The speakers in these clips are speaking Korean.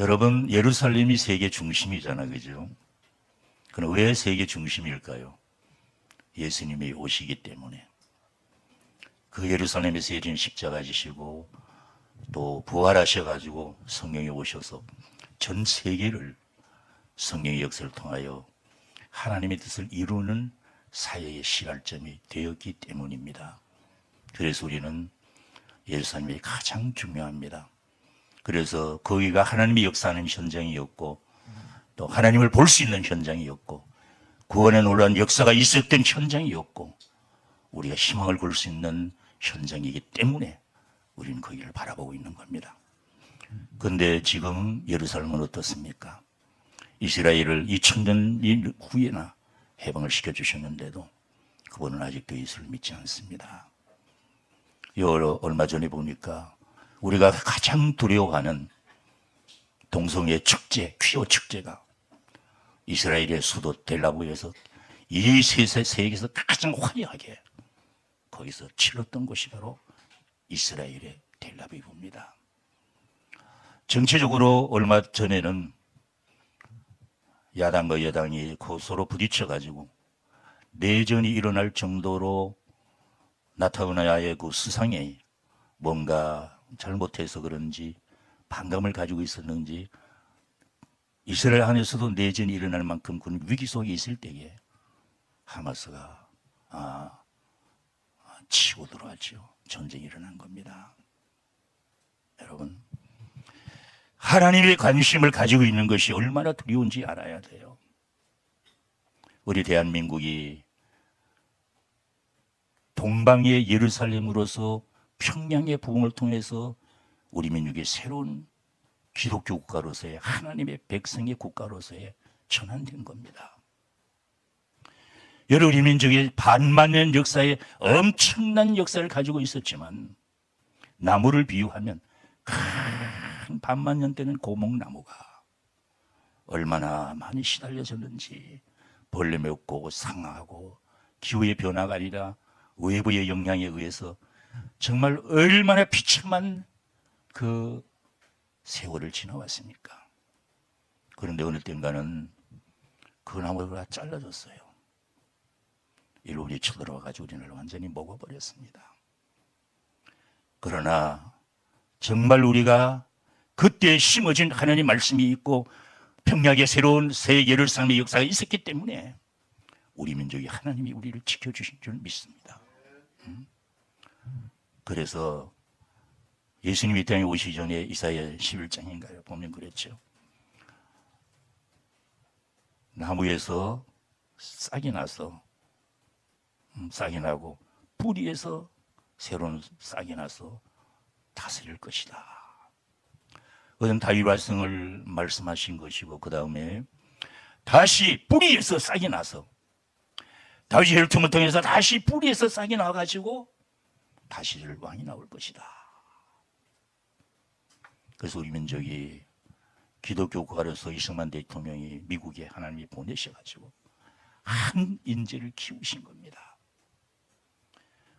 여러분, 예루살렘이 세계 중심이잖아, 그죠? 그럼 왜 세계 중심일까요? 예수님이 오시기 때문에. 그 예루살렘에서 예수님 십자가 지시고 또 부활하셔가지고 성령이 오셔서 전 세계를 성령의 역사를 통하여 하나님의 뜻을 이루는 사회의 시발점이 되었기 때문입니다. 그래서 우리는 예루살렘이 가장 중요합니다. 그래서 거기가 하나님의 역사하는 현장이었고 또 하나님을 볼 수 있는 현장이었고 구원에 놀라운 역사가 있었던 현장이었고 우리가 희망을 볼 수 있는 현장이기 때문에 우리는 거기를 바라보고 있는 겁니다. 그런데 지금 예루살렘은 어떻습니까? 이스라엘을 2000년 후에나 해방을 시켜주셨는데도 그분은 아직도 예수를 믿지 않습니다. 얼마 전에 보니까 우리가 가장 두려워하는 동성애 축제, 퀴어 축제가 이스라엘의 수도 텔아비브에서 이 세계에서 가장 화려하게 거기서 치렀던 곳이 바로 이스라엘의 텔아비브입니다. 정치적으로 얼마 전에는 야당과 여당이 서로 부딪혀가지고 내전이 일어날 정도로 나타나야의 그 수상에 뭔가 잘못해서 그런지 반감을 가지고 있었는지 이스라엘 안에서도 내전이 일어날 만큼 그런 위기 속에 있을 때에 하마스가 치고 들어왔죠. 전쟁이 일어난 겁니다. 여러분, 하나님의 관심을 가지고 있는 것이 얼마나 두려운지 알아야 돼요. 우리 대한민국이 동방의 예루살렘으로서 평양의 부흥을 통해서 우리 민족의 새로운 기독교 국가로서의 하나님의 백성의 국가로서의 전환된 겁니다. 여러 우리 민족의 반만년 역사에 엄청난 역사를 가지고 있었지만 나무를 비유하면 큰 반만년 되는 고목나무가 얼마나 많이 시달려졌는지 벌레 맺고 상하고 기후의 변화가 아니라 외부의 영향에 의해서 정말 얼마나 비참한 그 세월을 지나왔습니까? 그런데 어느 땐가는 그 나무가 잘라졌어요. 일본이 쳐들어와가지고 우리를 완전히 먹어버렸습니다. 그러나 정말 우리가 그때 심어진 하나님 말씀이 있고 평양의 새로운 새 예루살렘의 역사가 있었기 때문에 우리 민족이 하나님이 우리를 지켜주신 줄 믿습니다. 그래서 예수님이 이 땅에 오시기 전에 이사야 11장인가요? 보면 그랬죠. 나무에서 싹이 나서 싹이 나고 뿌리에서 새로운 싹이 나서 다스릴 것이다. 그건 다윗 말씀을 말씀하신 것이고 그 다음에 다시 뿌리에서 싹이 나서 다윗의 혈통을 통해서 다시 뿌리에서 싹이 나와가지고 다시 왕이 나올 것이다. 그래서 우리 민족이 기독교 국가로서 이승만 대통령이 미국에 하나님이 보내셔가지고 한 인재를 키우신 겁니다.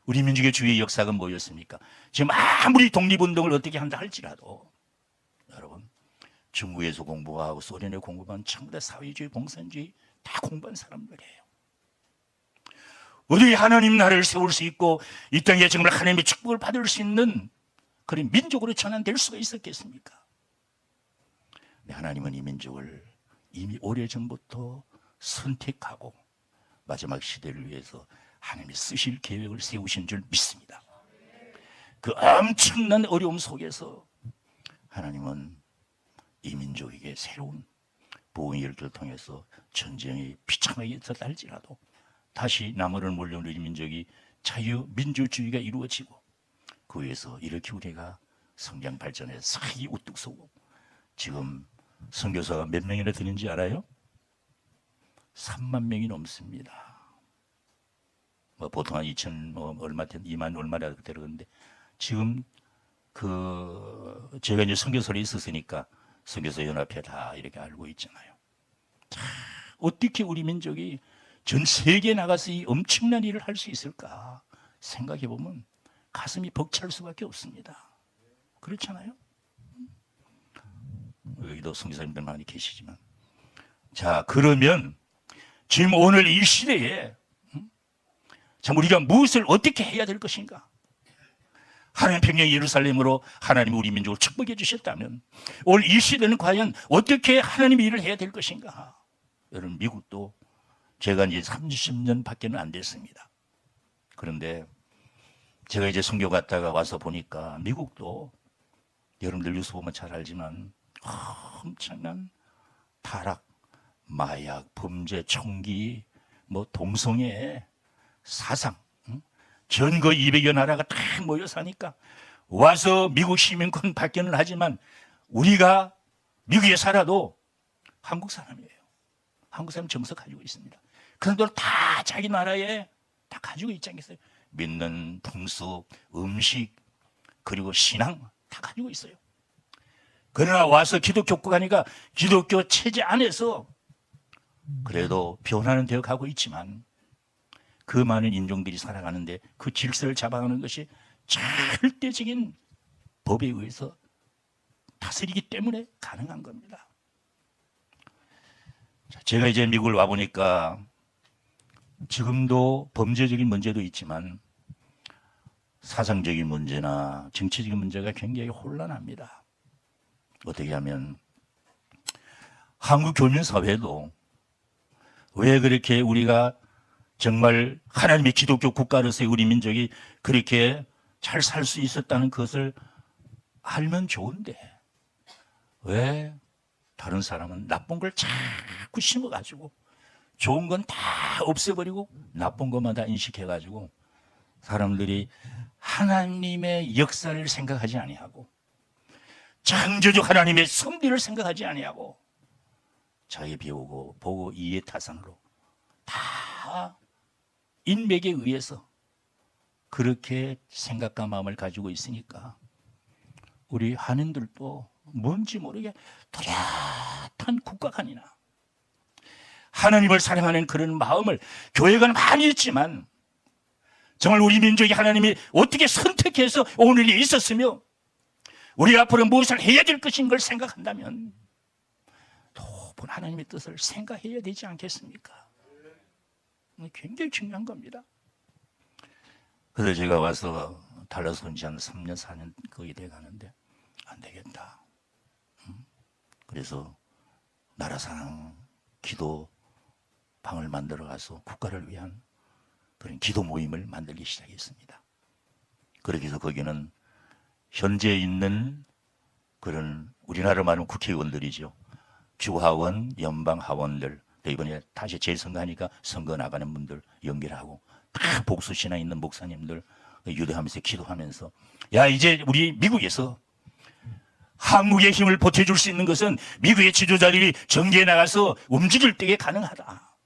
우리 민족의 주의 역사가 뭐였습니까? 지금 아무리 독립운동을 어떻게 한다 할지라도 여러분 중국에서 공부하고 소련에 공부한 전부 다 사회주의, 공산주의 다 공부한 사람들이에요. 어디 하나님 나라를 세울 수 있고 이 땅에 정말 하나님의 축복을 받을 수 있는 그런 민족으로 전환될 수가 있었겠습니까? 하나님은 이 민족을 이미 오래전부터 선택하고 마지막 시대를 위해서 하나님이 쓰실 계획을 세우신 줄 믿습니다. 그 엄청난 어려움 속에서 하나님은 이 민족에게 새로운 보응의 일들을 통해서 전쟁이 비참하게 있었다 할지라도 다시 남으를 몰려오는 이 민족이 자유민주주의가 이루어지고 그 위에서 이렇게 우리가 성장 발전해서 사이 우뚝 서고 지금 선교사가 몇 명이나 되는지 알아요? 3만 명이 넘습니다. 보통 한 2천 얼마 2만 얼마라 그러는데 지금 제가 이제 선교사로 있었으니까 선교사 연합회 다 이렇게 알고 있잖아요. 어떻게 우리 민족이 전 세계에 나가서 이 엄청난 일을 할 수 있을까 생각해 보면 가슴이 벅찰 수밖에 없습니다. 그렇잖아요. 여기도 선교사님들 많이 계시지만, 자, 그러면 지금 오늘 이 시대에 참 우리가 무엇을 어떻게 해야 될 것인가? 하나님 평양 예루살렘으로 하나님 우리 민족을 축복해 주셨다면 오늘 이 시대는 과연 어떻게 하나님의 일을 해야 될 것인가? 여러분, 미국도 제가 이제 30년 밖에는 안 됐습니다. 그런데 제가 이제 선교 갔다가 와서 보니까 미국도 여러분들 뉴스 보면 잘 알지만 엄청난 타락, 마약, 범죄, 총기, 뭐 동성애, 사상, 전 그 200여 나라가 다 모여 사니까 와서 미국 시민권 받기는 하지만 우리가 미국에 살아도 한국 사람이에요. 한국 사람 정서 가지고 있습니다. 그런데 다 자기 나라에 다 가지고 있지 않겠어요? 믿는 풍습, 음식, 그리고 신앙 다 가지고 있어요. 그러나 와서 기독교 가니까 기독교 체제 안에서 그래도 변화는 되어 가고 있지만 그 많은 인종들이 살아가는데 그 질서를 잡아가는 것이 절대적인 법에 의해서 다스리기 때문에 가능한 겁니다. 제가 이제 미국을 와보니까 지금도 범죄적인 문제도 있지만 사상적인 문제나 정치적인 문제가 굉장히 혼란합니다. 어떻게 하면 한국 교민사회도 왜 그렇게 우리가 정말 하나님의 기독교 국가로서의 우리 민족이 그렇게 잘 살 수 있었다는 것을 알면 좋은데 왜 다른 사람은 나쁜 걸 자꾸 심어가지고 좋은 건 다 없애버리고 나쁜 것만 다 인식해가지고 사람들이 하나님의 역사를 생각하지 아니하고 창조주 하나님의 섭리를 생각하지 아니하고 자기 배우고 보고 이해 타산으로 다 인맥에 의해서 그렇게 생각과 마음을 가지고 있으니까 우리 한인들도 뭔지 모르게 뚜렷한 국가관이나 하나님을 사랑하는 그런 마음을 교회가 많이 있지만 정말 우리 민족이 하나님이 어떻게 선택해서 오늘이 있었으며 우리 앞으로 무엇을 해야 될 것인 걸 생각한다면 높은 하나님의 뜻을 생각해야 되지 않겠습니까? 굉장히 중요한 겁니다. 그래서 제가 와서 달라서 온지 한 3년, 4년 거의 돼 가는데 안 되겠다. 그래서 나라사랑 기도 방을 만들어 가서 국가를 위한 그런 기도 모임을 만들기 시작했습니다. 그렇게 해서 거기는 현재 있는 그런 우리나라 말하면 국회의원들이죠. 주하원, 연방하원들, 이번에 다시 재선거하니까 선거 나가는 분들 연결하고 다 복수신앙 있는 목사님들 유대하면서 기도하면서 야, 이제 우리 미국에서 한국의 힘을 보태줄 수 있는 것은 미국의 지도자들이 정계에 나가서 움직일 때에 가능하다.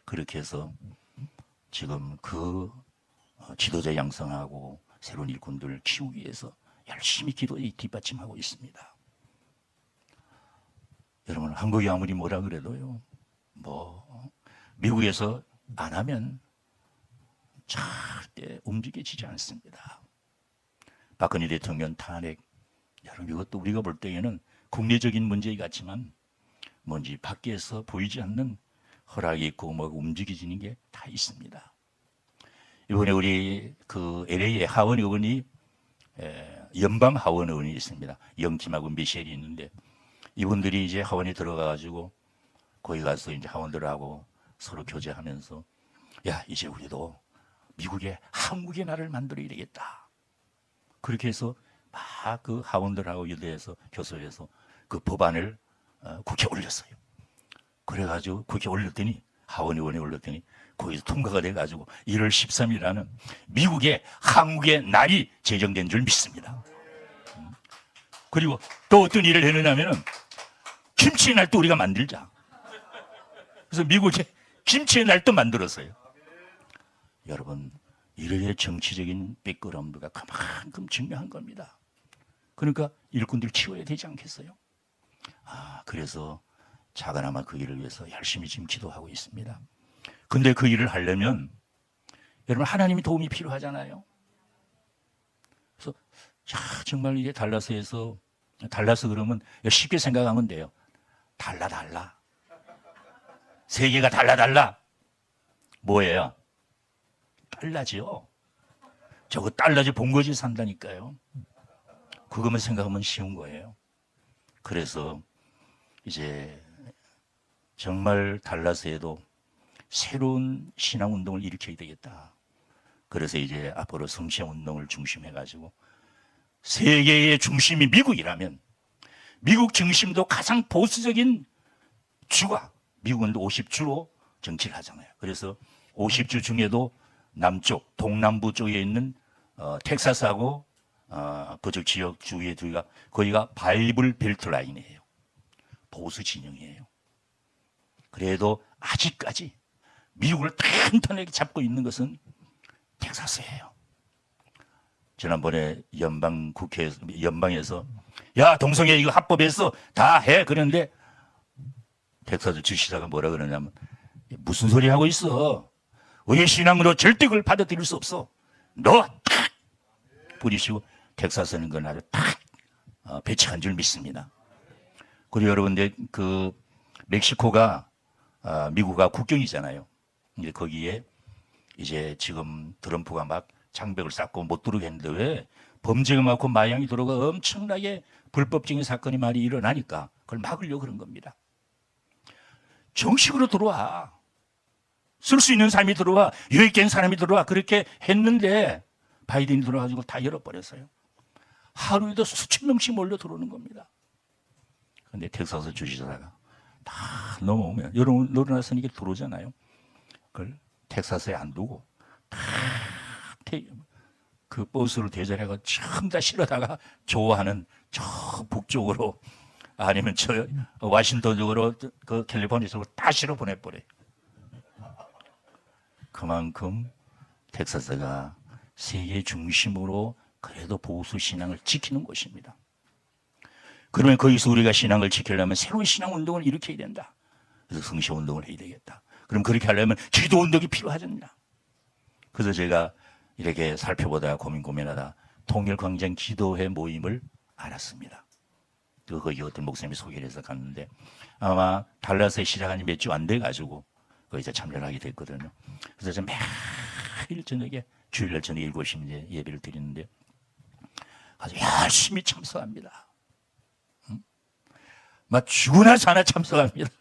그렇게 해서 지금 그 지도자 양성하고 새로운 일꾼들을 키우기 위해서 열심히 기도에 뒷받침하고 있습니다. 여러분, 한국이 아무리 뭐라 그래도요, 미국에서 안 하면 절대 움직여지지 않습니다. 박근혜 대통령 탄핵, 여러분, 이것도 우리가 볼 때에는 국내적인 문제 같지만 뭔지 밖에서 보이지 않는 허락이 있고 움직여지는 게 다 있습니다. 이번에 우리 그 LA의 하원 의원이 연방 하원 의원이 있습니다. 영팀하고 미셸이 있는데 이분들이 이제 하원에 들어가가지고 거기 가서 이제 하원들하고 서로 교제하면서 야, 이제 우리도 미국의 한국의 나라를 만들어야 되겠다. 그렇게 해서 막 그 하원들하고 유대해서 교섭해서 그 법안을 국회에 올렸어요. 그래가지고 국회에 올렸더니 하원 의원에 올렸더니 거기서 통과가 돼가지고 1월 13일이라는 미국의 한국의 날이 제정된 줄 믿습니다. 그리고 또 어떤 일을 했느냐면은 김치의 날도 우리가 만들자. 그래서 미국에 김치의 날도 만들었어요. 여러분, 이런 정치적인 백그라운드가 그만큼 중요한 겁니다. 그러니까 일꾼들 키워야 되지 않겠어요? 그래서 작아나마 그 일을 위해서 열심히 지금 기도하고 있습니다. 근데 그 일을 하려면 여러분 하나님의 도움이 필요하잖아요. 그래서 정말 이게 달라스에서 달라서 그러면 쉽게 생각하면 돼요. 달라. 세계가 달라. 뭐예요? 달라지요. 저거 달라지 본거지 산다니까요. 그것만 생각하면 쉬운 거예요. 그래서 이제 정말 달라서에도 새로운 신앙운동을 일으켜야 되겠다. 그래서 이제 앞으로 성시운동을 중심해가지고 세계의 중심이 미국이라면 미국 중심도 가장 보수적인 주가 미국은 50주로 정치를 하잖아요. 그래서 50주 중에도 남쪽 동남부 쪽에 있는 텍사스하고 그쪽 지역 주의 두가 거기가 바이블 벨트 라인이에요. 보수 진영이에요. 그래도 아직까지 미국을 탄탄하게 잡고 있는 것은 텍사스예요. 지난번에 연방에서 야 동성애 이거 합법해서 다 해 그런데 텍사스 주시사가 뭐라 그러냐면 무슨 소리 하고 있어? 우리 신앙으로 절대 그걸 받아들일 수 없어. 너 탁 부리시고 텍사스는 그걸 아주 탁 배척한 줄 믿습니다. 그리고 여러분들 그 멕시코가 미국과 국경이잖아요. 이제 거기에 이제 지금 트럼프가 막 장벽을 쌓고 못 들어오게 했는데 왜 범죄가 많고 마약이 들어가 엄청나게 불법적인 사건이 많이 일어나니까 그걸 막으려고 그런 겁니다. 정식으로 들어와. 쓸 수 있는 사람이 들어와. 유익된 사람이 들어와. 그렇게 했는데 바이든이 들어와가지고 다 열어버렸어요. 하루에도 수천 명씩 몰려 들어오는 겁니다. 그런데 텍사스 주지사가 다 넘어오면 여러분 놀아나서는 이게 들어오잖아요. 그걸 텍사스에 안 두고 다 그 버스로 대절해가 처음 다 실어다가 좋아하는 저 북쪽으로 아니면 저 와싱턴 쪽으로 그 캘리포니아 쪽으로 다 실어 보내버려요. 그만큼 텍사스가 세계 중심으로 그래도 보수 신앙을 지키는 곳입니다. 그러면 거기서 우리가 신앙을 지키려면 새로운 신앙 운동을 일으켜야 된다. 그래서 성시 운동을 해야 되겠다. 그럼 그렇게 하려면 기도 운동이 필요하잖냐. 그래서 제가 이렇게 살펴보다가 고민하다 통일광장 기도회 모임을 알았습니다. 거기 어떤 목사님이 소개를 해서 갔는데 아마 달라스에 시작한 지 몇 주 안 돼가지고 거기서 참여를 하게 됐거든요. 그래서 제가 매일 저녁에 주일날 저녁 7시 이제 예배를 드리는데 아주 열심히 참석합니다. 막 죽으나 사나 참석합니다.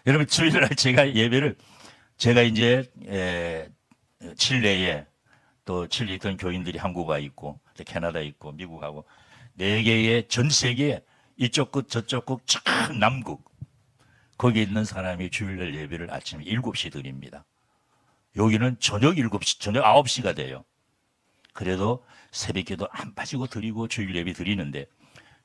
여러분 주일날 제가 예배를 제가 이제 칠레에 또 칠레에 있던 교인들이 한국 와 있고 캐나다 있고 미국하고 4개의 전 세계 이쪽 끝 저쪽 끝 쫙 남국 거기 있는 사람이 주일날 예배를 아침 7시 드립니다. 여기는 저녁 7시 저녁 9시가 돼요. 그래도 새벽기도 안 빠지고 드리고 주일 예배 드리는데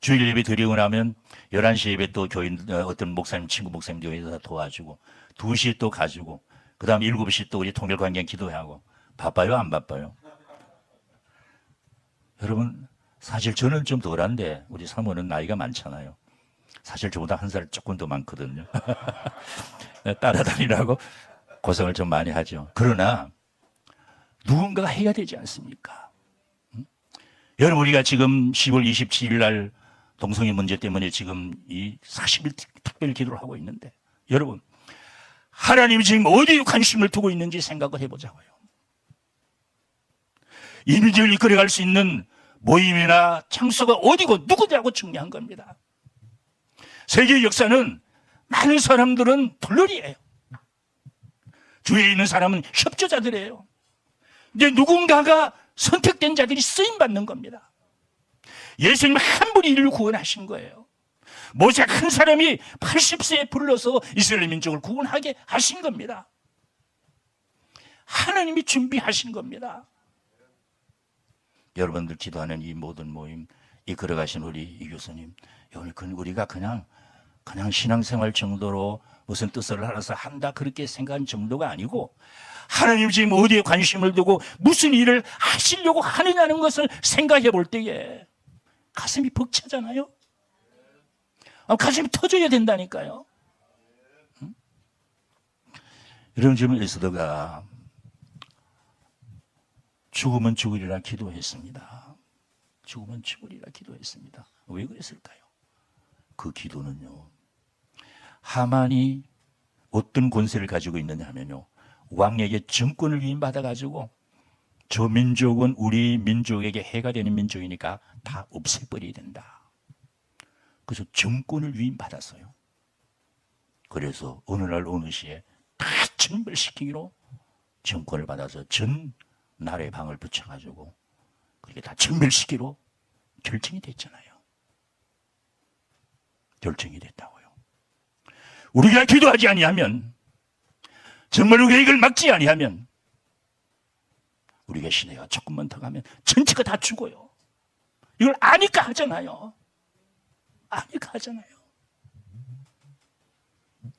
주일 예배 드리고 나면 11시 예배 또 교인 어떤 목사님 친구 목사님 교회에서 도와주고 2시 또 가지고 그 다음 7시 또 우리 통일관계 기도하고 바빠요 안 바빠요? 여러분 사실 저는 좀 덜한데 우리 사모는 나이가 많잖아요. 사실 저보다 한 살 조금 더 많거든요. 따라다니라고 고생을 좀 많이 하죠. 그러나 누군가가 해야 되지 않습니까? 여러분 우리가 지금 10월 27일 날 동성애 문제 때문에 지금 이 40일 특별 기도를 하고 있는데 여러분 하나님이 지금 어디에 관심을 두고 있는지 생각을 해보자고요. 이민지를 이끌어갈 수 있는 모임이나 창소가 어디고 누구냐고 중요한 겁니다. 세계 역사는 많은 사람들은 불놀이에요. 주위에 있는 사람은 협조자들이에요. 근데 누군가가 선택된 자들이 쓰임받는 겁니다. 예수님 한 분이 이를 구원하신 거예요. 모세 한 사람이 80세에 불러서 이스라엘 민족을 구원하게 하신 겁니다. 하나님이 준비하신 겁니다. 여러분들 기도하는 이 모든 모임 이끌어가신 우리 이 교수님, 우리가 그냥 신앙생활 정도로 무슨 뜻을 알아서 한다 그렇게 생각한 정도가 아니고 하나님 지금 어디에 관심을 두고 무슨 일을 하시려고 하느냐는 것을 생각해 볼 때에 가슴이 벅차잖아요. 가슴이 터져야 된다니까요. 여러분 지금 에스더가 죽으면 죽으리라 기도했습니다. 죽으면 죽으리라 기도했습니다. 왜 그랬을까요? 그 기도는요, 하만이 어떤 권세를 가지고 있느냐 하면요, 왕에게 정권을 위임받아가지고 저 민족은 우리 민족에게 해가 되는 민족이니까 다 없애버려야 된다. 그래서 정권을 위임받았어요. 그래서 어느 날 어느 시에 다 전멸시키기로 정권을 받아서 전 나라의 방을 붙여가지고 그렇게 다 전멸시키기로 결정이 됐잖아요. 결정이 됐다고요. 우리가 기도하지 아니하면, 정말 우리가 이걸 막지 아니하면, 우리가 시대가 조금만 더 가면 전체가 다 죽어요. 이걸 아니까 하잖아요. 아니까 하잖아요.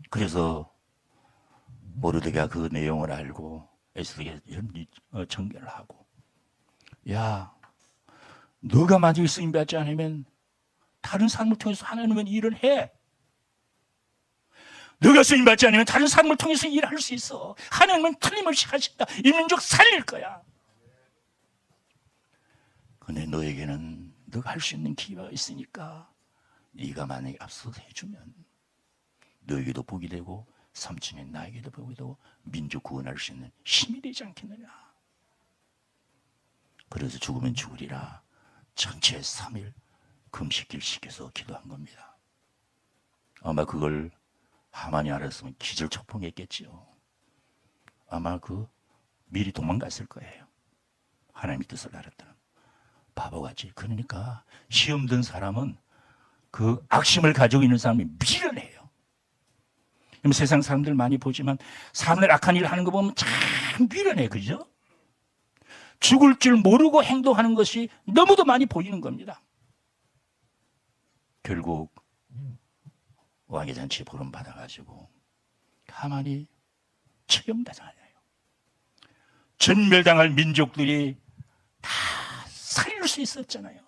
그래서 모르드게가 그 내용을 알고 에스더에게 청결을 하고, 야, 너가 만약에 쓰임받지 않으면 다른 사람을 통해서 하나님은 일을 해. 너가 쓰임받지 않으면 다른 사람을 통해서 일할 수 있어. 하나님은 틀림없이 하신다. 이 민족 살릴 거야. 근데 너에게는 너가 할 수 있는 기회가 있으니까 네가 만약에 앞서서 해주면 너에게도 복이 되고 삼촌의 나에게도 복이 되고 민족 구원할 수 있는 힘이 되지 않겠느냐. 그래서 죽으면 죽으리라 전체 3일 금식길 시켜서 기도한 겁니다. 아마 그걸 하만이 알았으면 기절초풍했겠지요. 아마 미리 도망갔을 거예요. 하나님의 뜻을 알았다는. 바보같이. 그러니까 시험 든 사람은 그 악심을 가지고 있는 사람이 미련해요. 세상 사람들 많이 보지만 사람들 악한 일을 하는 거 보면 참 미련해. 그죠? 죽을 줄 모르고 행동하는 것이 너무도 많이 보이는 겁니다. 결국 왕의 잔치에 보름받아가지고 하만이 처형당하잖아요. 전멸당할 민족들이 다 살릴 수 있었잖아요.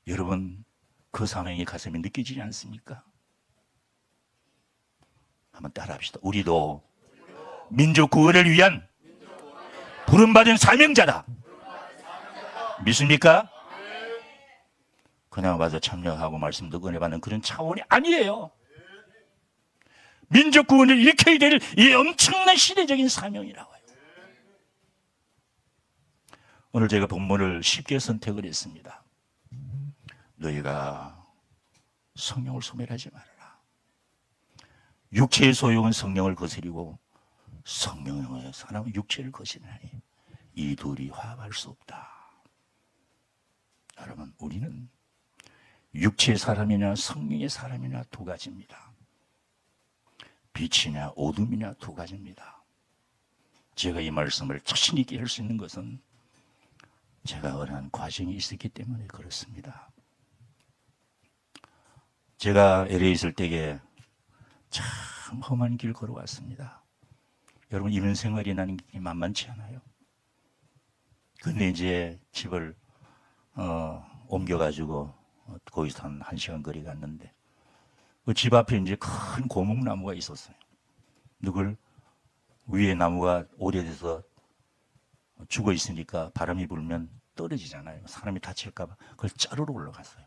여러분, 그 사명이 가슴에 느껴지지 않습니까? 한번 따라합시다. 우리도 민족 구원을 위한 부름받은 사명자다. 믿습니까? 그냥 와서 참여하고 말씀 듣고 은혜 받는 그런 차원이 아니에요. 민족 구원을 일으켜야 될 이 엄청난 시대적인 사명이라고요. 오늘 제가 본문을 쉽게 선택을 했습니다. 너희가 성령을 소멸하지 말아라. 육체의 소용은 성령을 거스리고 성령의 사람은 육체를 거스리나니 이 둘이 화합할 수 없다. 여러분, 우리는 육체의 사람이나 성령의 사람이나 두 가지입니다. 빛이냐 어둠이냐 두 가지입니다. 제가 이 말씀을 자신 있게 할 수 있는 것은 제가 어려운 과정이 있었기 때문에 그렇습니다. 제가 LA에 있을 때에 참 험한 길 걸어왔습니다. 여러분, 이런 생활이라는 게 만만치 않아요. 근데 이제 집을 옮겨가지고 거기서 한 1시간 거리 갔는데 그 집 앞에 이제 큰 고목나무가 있었어요. 그걸 위에 나무가 오래돼서 죽어 있으니까 바람이 불면 떨어지잖아요. 사람이 다칠까봐 그걸 자르러 올라갔어요.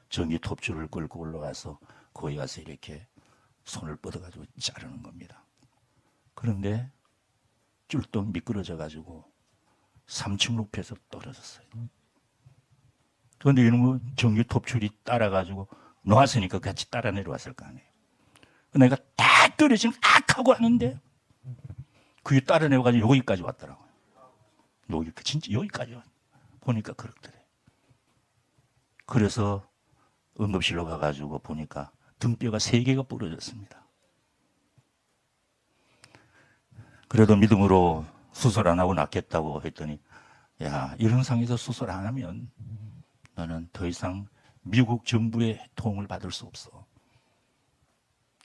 전기 톱줄을 끌고 올라가서 거기 가서 이렇게 손을 뻗어가지고 자르는 겁니다. 그런데 쫄떡 미끄러져가지고 3층 높이에서 떨어졌어요. 그런데 이놈의 전기 톱줄이 따라가지고 놓았으니까 같이 따라 내려왔을 거 아니에요. 내가 딱 떨어지면 악 하고 하는데 그게 따라 내려가지고 여기까지 왔더라고요. 진짜 여기까지 보니까 그렇더래. 그래서 응급실로 가가지고 보니까 등뼈가 3개가 부러졌습니다. 그래도 믿음으로 수술 안 하고 낫겠다고 했더니, 야, 이런 상황에서 수술 안 하면 너는 더 이상 미국 정부의 도움을 받을 수 없어.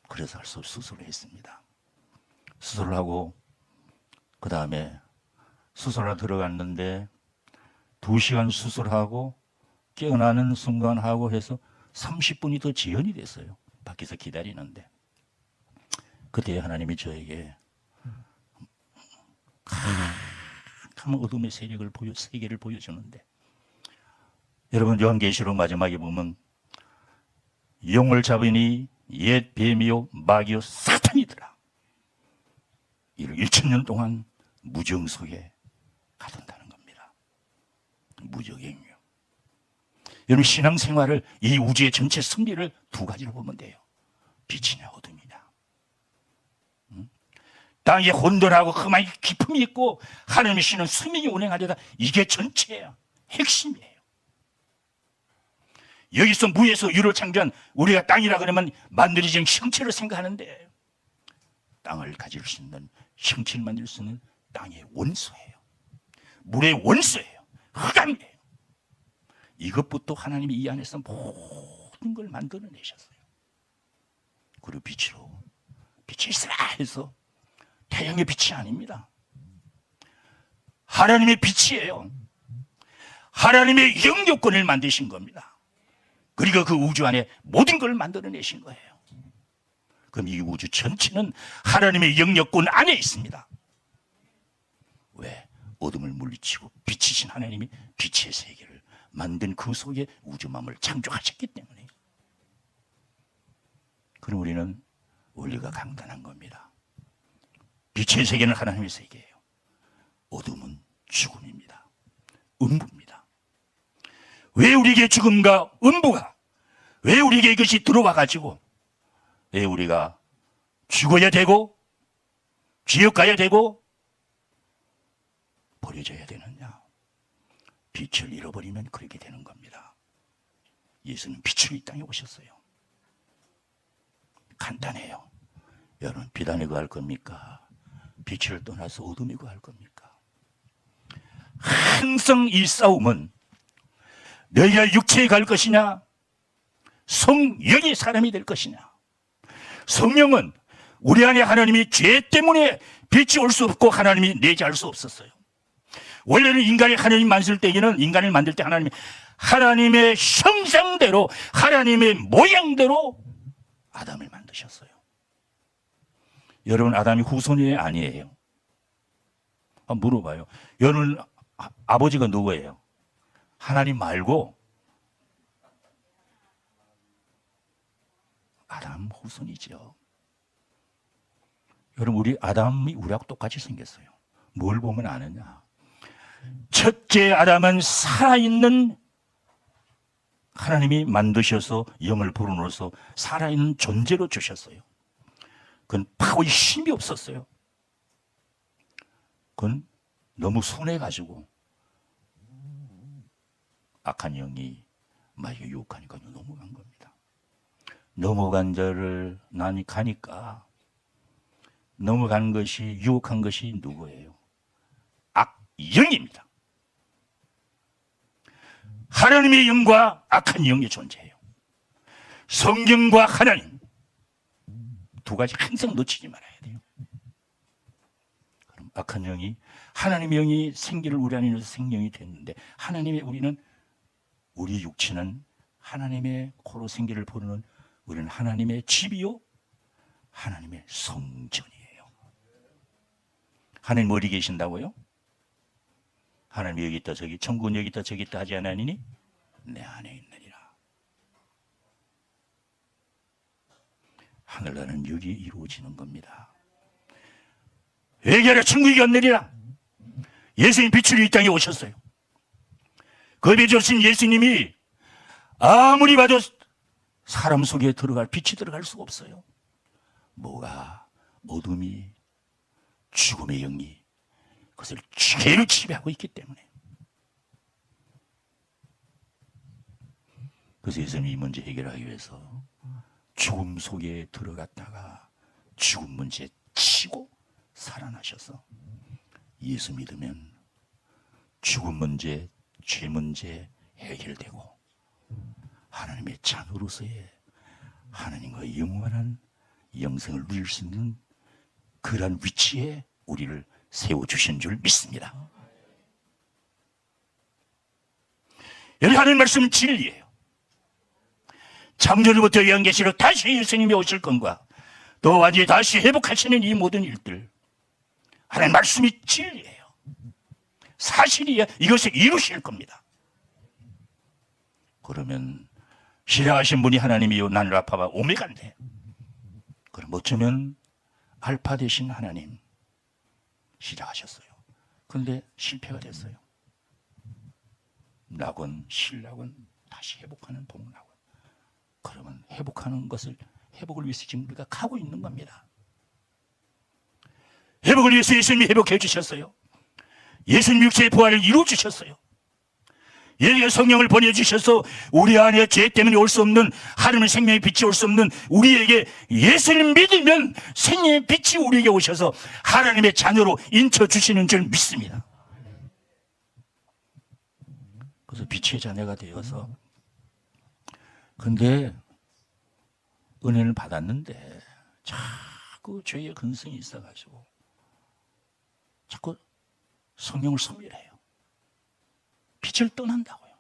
그래서 할 수 없이 수술을 했습니다. 수술을 하고 그 다음에 수술하러 들어갔는데 2시간 수술하고 깨어나는 순간하고 해서 30분이 더 지연이 됐어요. 밖에서 기다리는데 그때 하나님이 저에게 캄캄한 어둠의 세계를 보여주는데 여러분 요한계시록 마지막에 보면 영을 잡으니 옛 뱀이요 마귀요 사탄이더라. 이를 1000년 동안 무정 속에 가둔다는 겁니다. 무적행위요. 여러분 신앙생활을 이 우주의 전체 승리를 두 가지로 보면 돼요. 빛이냐 어둠이냐. 땅에 혼돈하고 험한 기품이 있고 하나님의 신은 수명이 운행하려다 이게 전체예요. 핵심이에요. 여기서 무에서 유를 창조한 우리가 땅이라 그러면 만들어진 형체를 생각하는데 땅을 가질 수 있는 형체를 만들 수 있는 땅의 원소예요. 물의 원소예요. 흑암이에요. 이것부터 하나님이 이 안에서 모든 걸 만들어내셨어요. 그리고 빛으로 빛이 있으라 해서 태양의 빛이 아닙니다. 하나님의 빛이에요. 하나님의 영역권을 만드신 겁니다. 그리고 그 우주 안에 모든 걸 만들어내신 거예요. 그럼 이 우주 전체는 하나님의 영역권 안에 있습니다. 왜? 어둠을 물리치고 빛이신 하나님이 빛의 세계를 만든 그 속에 우주만을 창조하셨기 때문에. 그럼 우리는 원리가 강단한 겁니다. 빛의 세계는 하나님의 세계예요. 어둠은 죽음입니다. 음부입니다. 왜 우리에게 죽음과 음부가, 왜 우리에게 이것이 들어와 가지고 왜 우리가 죽어야 되고 지옥 가야 되고 버려져야 되느냐? 빛을 잃어버리면 그렇게 되는 겁니다. 예수는 빛으로 이 땅에 오셨어요. 간단해요. 여러분 빛 안에 거할 겁니까? 빛을 떠나서 어둠에 거할 겁니까? 항상 이 싸움은 너희가 육체에 갈 것이냐 성령의 사람이 될 것이냐. 성령은 우리 안에 하나님이 죄 때문에 빛이 올 수 없고 하나님이 내재할 수 없었어요. 원래는 인간이 하나님 만들 때에는 인간을 만들 때 하나님의 형상대로 하나님의 모양대로 아담을 만드셨어요. 여러분 아담이 후손이 아니에요. 물어봐요. 여러분 아버지가 누구예요? 하나님 말고 아담 후손이죠. 여러분 우리 아담이 우리하고 똑같이 생겼어요. 뭘 보면 아느냐? 첫째 아담은 살아있는 하나님이 만드셔서 영을 불어넣어서 살아있는 존재로 주셨어요. 그건 파워의 힘이 없었어요. 그건 너무 순해가지고 악한 영이 마귀가 유혹하니까 넘어간 겁니다. 넘어간 자를 난이 가니까 넘어간 것이 유혹한 것이 누구예요? 악영입니다. 하나님의 영과 악한 영의 존재예요. 성경과 하나님 두 가지 항상 놓치지 말아야 돼요. 그럼 악한 영이 하나님의 영이 생기를 우리 안에 넣어서 생명이 됐는데 하나님의 우리는 우리 육체는 하나님의 코로 생기를 부르는 우리는 하나님의 집이요 하나님의 성전이에요. 하나님 어디 계신다고요? 하나님 여기 있다 저기 천국은 여기 있다 저기 있다 하지 않으니 내 안에 있느니라. 하늘나라는 여기에 이루어지는 겁니다. 회개하라 천국이 왔느니라. 예수님 빛으로 이 땅에 오셨어요. 그 빛이 오신 예수님이 아무리 봐도 사람 속에 들어갈 빛이 들어갈 수가 없어요. 뭐가 어둠이 죽음의 영이 그것을 죄로 지배하고 있기 때문에. 그래서 예수님이 이 문제 해결하기 위해서 죽음 속에 들어갔다가 죽음 문제 치고 살아나셔서 예수 믿으면 죽음 문제, 죄 문제 해결되고 하나님의 자녀로서의 하나님과 영원한 영생을 누릴 수 있는 그러한 위치에 우리를 세워주신 줄 믿습니다. 여기 하는 말씀은 진리예요. 창조로부터 영계시록 다시 예수님이 오실 건과 또 완전히 다시 회복하시는 이 모든 일들 하나님 말씀이 진리예요. 사실이에요. 이것을 이루실 겁니다. 그러면 시작하신 분이 하나님이요 나는 알파와 오메가인데, 그럼 어쩌면 알파 대신 하나님 시작하셨어요. 그런데 실패가 됐어요. 낙원, 신락원 다시 회복하는 복락원. 그러면 회복하는 것을, 회복을 위해서 지금 우리가 가고 있는 겁니다. 회복을 위해서 예수님이 회복해 주셨어요. 예수님 육체의 부활을 이루어 주셨어요. 예수님의 성령을 보내주셔서 우리 안에 죄 때문에 올 수 없는, 하나님의 생명의 빛이 올 수 없는 우리에게, 예수님 믿으면 생명의 빛이 우리에게 오셔서 하나님의 자녀로 인쳐주시는 줄 믿습니다. 그래서 빛의 자녀가 되어서, 근데 은혜를 받았는데 자꾸 죄의 근성이 있어가지고 자꾸 성령을 소멸해요. 빛을 떠난다고요.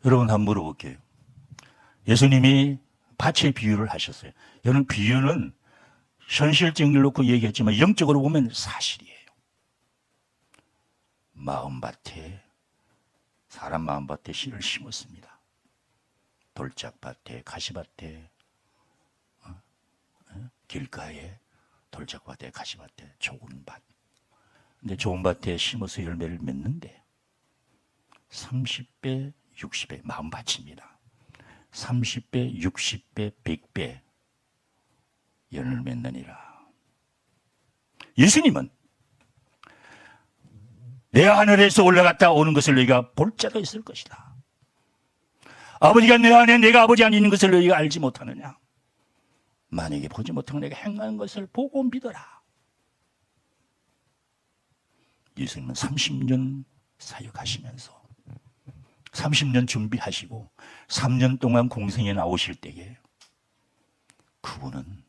여러분 한번 물어볼게요. 예수님이 밭의 비유를 하셨어요. 여러분, 비유는 현실적인 걸 놓고 얘기했지만 영적으로 보면 사실이에요. 마음밭에, 사람 마음밭에 씨를 심었습니다. 돌짝밭에, 가시밭에, 길가에, 돌짝밭에, 가시밭에, 좋은 밭. 근데 좋은 밭에 심어서 열매를 맺는데 30배, 60배, 마음밭입니다. 30배, 60배, 100배 열매를 맺느니라. 예수님은 내가 하늘에서 올라갔다 오는 것을 너희가 볼 자가 있을 것이다. 아버지가 내 안에 내가 아버지 안에 있는 것을 너희가 알지 못하느냐. 만약에 보지 못하고 내가 행하는 것을 보고 믿어라. 예수님은 30년 사역하시면서 30년 준비하시고 3년 동안 공생에 나오실 때에 그분은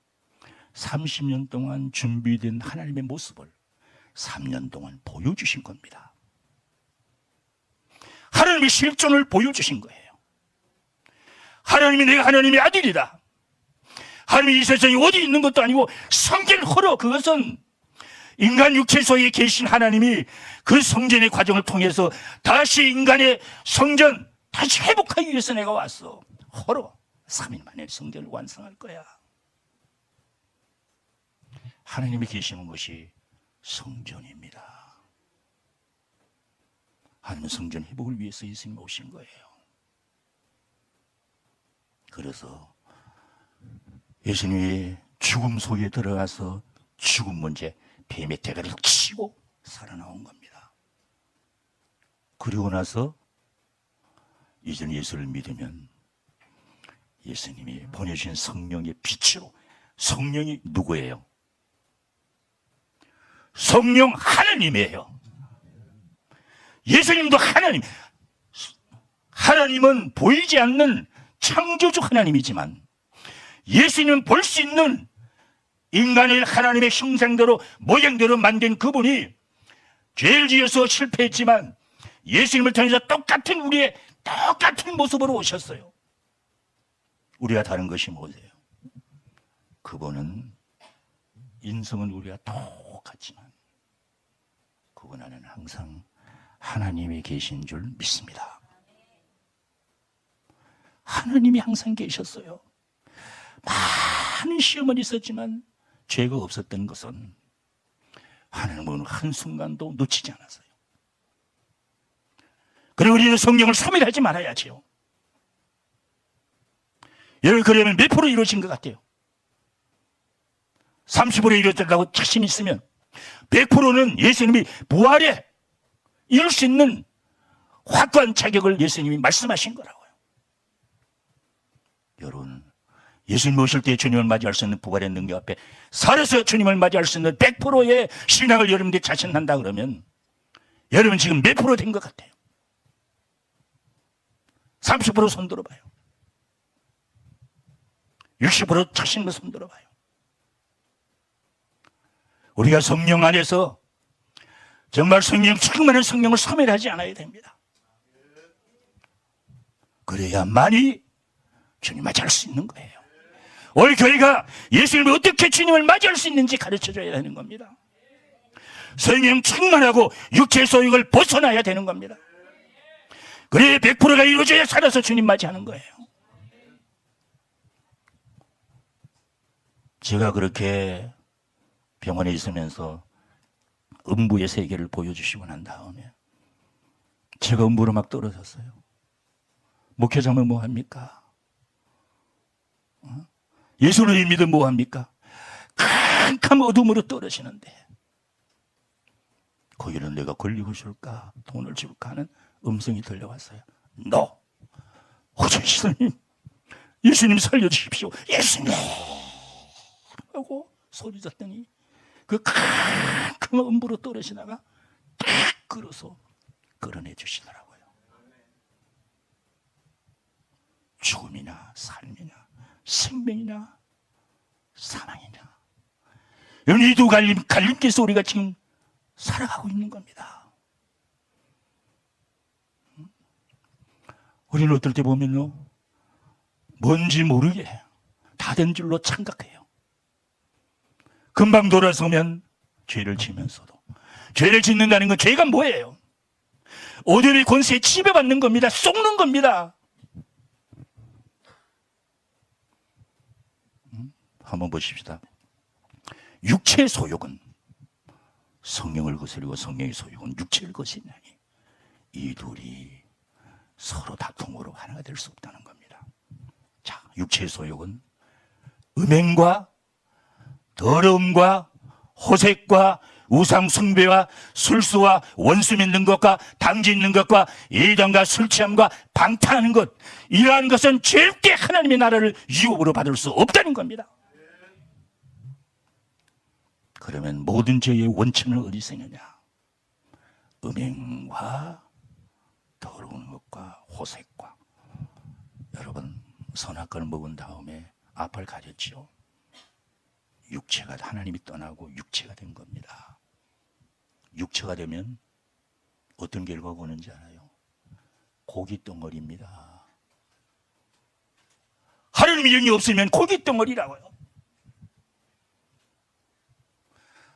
30년 동안 준비된 하나님의 모습을 3년 동안 보여주신 겁니다. 하나님의 실존을 보여주신 거예요. 하나님이 내가 하나님의 아들이다. 하나님이 이 세상에 어디 있는 것도 아니고 성전 허러, 그것은 인간 육체 속에 계신 하나님이 그 성전의 과정을 통해서 다시 인간의 성전 다시 회복하기 위해서 내가 왔어. 허러 3일 만에 성전을 완성할 거야. 하나님이 계시는 것이 성전입니다. 하나님은 성전 회복을 위해서 예수님이 오신 거예요. 그래서 예수님이 죽음 속에 들어가서 죽음 문제, 뱀의 대가리를 치고 살아나온 겁니다. 그리고 나서 이제는 예수를 믿으면 예수님이 보내주신 성령의 빛으로, 성령이 누구예요? 성령 하나님이에요. 예수님도 하나님, 하나님은 보이지 않는 창조주 하나님이지만 예수님은 볼 수 있는 인간을 하나님의 형상대로 모양대로 만든 그분이 죄를 지어서 실패했지만 예수님을 통해서 똑같은 우리의 똑같은 모습으로 오셨어요. 우리가 다른 것이 뭐예요? 그분은 인성은 우리가 똑같지만 그분 안에는 항상 하나님이 계신 줄 믿습니다. 하나님이 항상 계셨어요. 많은 시험은 있었지만 죄가 없었던 것은 하나님은 한순간도 놓치지 않았어요. 그리고 우리는 성령을 소멸하지 말아야지요. 여러분, 그러면 몇 프로 이루어진 것 같아요? 30% 이루어졌다고 자신 있으면 100%는 예수님이 부활에 이룰 수 있는 확고한 자격을 예수님이 말씀하신 거라고요. 여러분, 예수님 오실 때 주님을 맞이할 수 있는 부활의 능력 앞에 살아서 주님을 맞이할 수 있는 100%의 신앙을 여러분들이 자신한다 그러면 여러분 지금 몇 프로 된 것 같아요? 30% 손 들어봐요. 60% 자신을 손 들어봐요. 우리가 성령 안에서 정말 성령, 충만한 성령을 소멸하지 않아야 됩니다. 그래야만이 주님 맞이할 수 있는 거예요. 오늘 교회가 예수님을 어떻게 주님을 맞이할 수 있는지 가르쳐줘야 되는 겁니다. 성령 충만하고 육체의 소욕을 벗어나야 되는 겁니다. 그래 100%가 이루어져야 살아서 주님 맞이하는 거예요. 제가 그렇게 병원에 있으면서 음부의 세계를 보여주시고 난 다음에 제가 음부로 막 떨어졌어요. 목회자면 뭐합니까? 예수를 믿으면 뭐합니까? 캄캄 어둠으로 떨어지는데 거기는 내가 걸리고 줄까 돈을 줄까 하는 음성이 들려왔어요. 너 호주시님 예수님 살려주십시오. 예수님 하고 소리 졌더니 그 캄캄 음부로 떨어지다가 딱 끌어서 끌어내 주시더라고요. 죽음이나 삶이나 생명이나 사망이나 이 두 갈림길에서 우리가 지금 살아가고 있는 겁니다. 우리는 어떨 때 보면요, 뭔지 모르게 다 된 줄로 착각해요. 금방 돌아서면 죄를 지면서도 죄를 짓는다는 건 죄가 뭐예요? 어둠의 권세에 지배받는 겁니다. 속는 겁니다. 한번 보십시다. 육체의 소욕은 성령을 거스리고 성령의 소욕은 육체를 거스리나니 이 둘이 서로 다툼으로 하나가 될 수 없다는 겁니다. 자, 육체의 소욕은 음행과 더러움과 호색과 우상 숭배와 술수와 원수 맺는 것과 당지 있는 것과 이단과 술 취함과 방탕하는 것, 이러한 것은 절대 하나님의 나라를 유업으로 받을 수 없다는 겁니다. 그러면 모든 죄의 원천은 어디서 있느냐? 음행과 더러운 것과 호색과. 여러분 선악과를 먹은 다음에 앞을 가렸죠. 육체가 하나님이 떠나고 육체가 된 겁니다. 육체가 되면 어떤 결과가 오는지 알아요? 고기 덩어리입니다. 하나님의 영이 없으면 고기 덩어리라고요.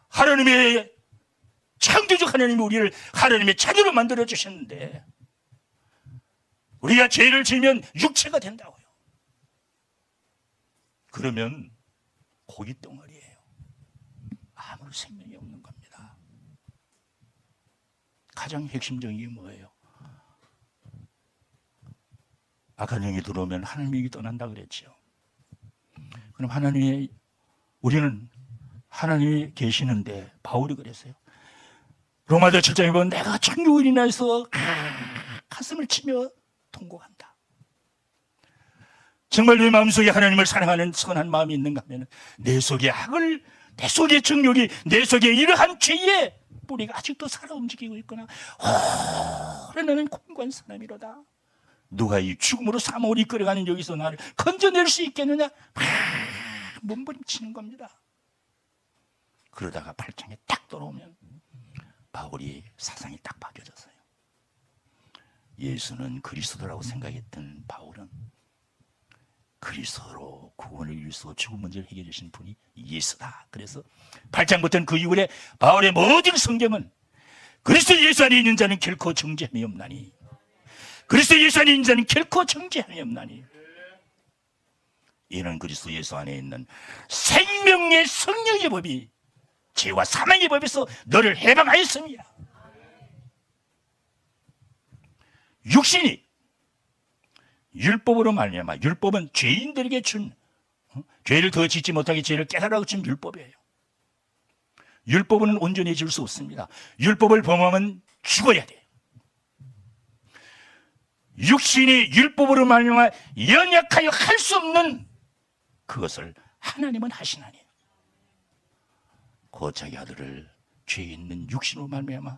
하나님의 창조적 하나님이 우리를 하나님의 자녀로 만들어 주셨는데 우리가 죄를 지으면 육체가 된다고요. 그러면 고기 덩어리예요. 아무 생명이 없는 겁니다. 가장 핵심적인 게 뭐예요? 악한 영이 들어오면 하나님의 영이 떠난다 그랬죠. 그럼 우리는 하나님이 계시는데 바울이 그랬어요. 로마서 7장에 보면 내가 천국을 인해서 가슴을 치며 통곡한다. 정말 내 마음속에 하나님을 사랑하는 선한 마음이 있는가 하면 내 속에 악을, 내 속에 정욕이, 내 속에 이러한 죄의 뿌리가 아직도 살아 움직이고 있거나 나는 공고한 사람이로다. 누가 이 죽음으로 사망으로 이끌어가는 여기서 나를 건져낼 수 있겠느냐? 몸부림치는 겁니다. 그러다가 8장에 딱 돌아오면 바울이 사상이 딱 바뀌어졌어요. 예수는 그리스도라고 생각했던 바울은 그리스도로 구원을 이루시고 죽음 문제를 해결해 주신 분이 예수다. 그래서 8장부터는 그 이후에 바울의 모든 성경은 그리스도 예수 안에 있는 자는 결코 정죄함이 없나니, 그리스도 예수 안에 있는 자는 결코 정죄함이 없나니, 이는 그리스도 예수 안에 있는 생명의 성령의 법이 죄와 사망의 법에서 너를 해방하였습니다. 육신이 율법으로 말미암아, 율법은 죄인들에게 준 죄를 더 짓지 못하게 죄를 깨달아 준 율법이에요. 율법은 온전히 줄 수 없습니다. 율법을 범하면 죽어야 돼요. 육신이 율법으로 말미암아 연약하여 할 수 없는 그것을 하나님은 하시나니 그 자기 아들을 죄 있는 육신으로 말미암아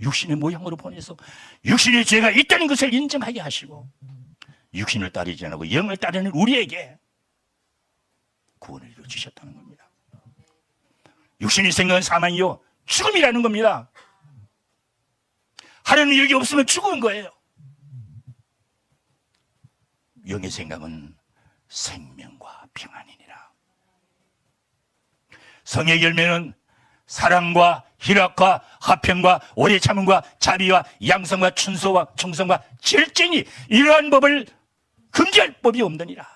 육신의 모양으로 보내서 육신의 죄가 있다는 것을 인정하게 하시고 육신을 따르지 않고 영을 따르는 우리에게 구원을 이루어 주셨다는 겁니다. 육신이 생각은 사망이요 죽음이라는 겁니다. 하나님 여기 없으면 죽은 거예요. 영의 생각은 생명과 평안이니라. 성의 열매는 사랑과 희락과 화평과 오래 참음과 자비와 양성과 충성과 절제니 이러한 법을 금지할 법이 없느니라.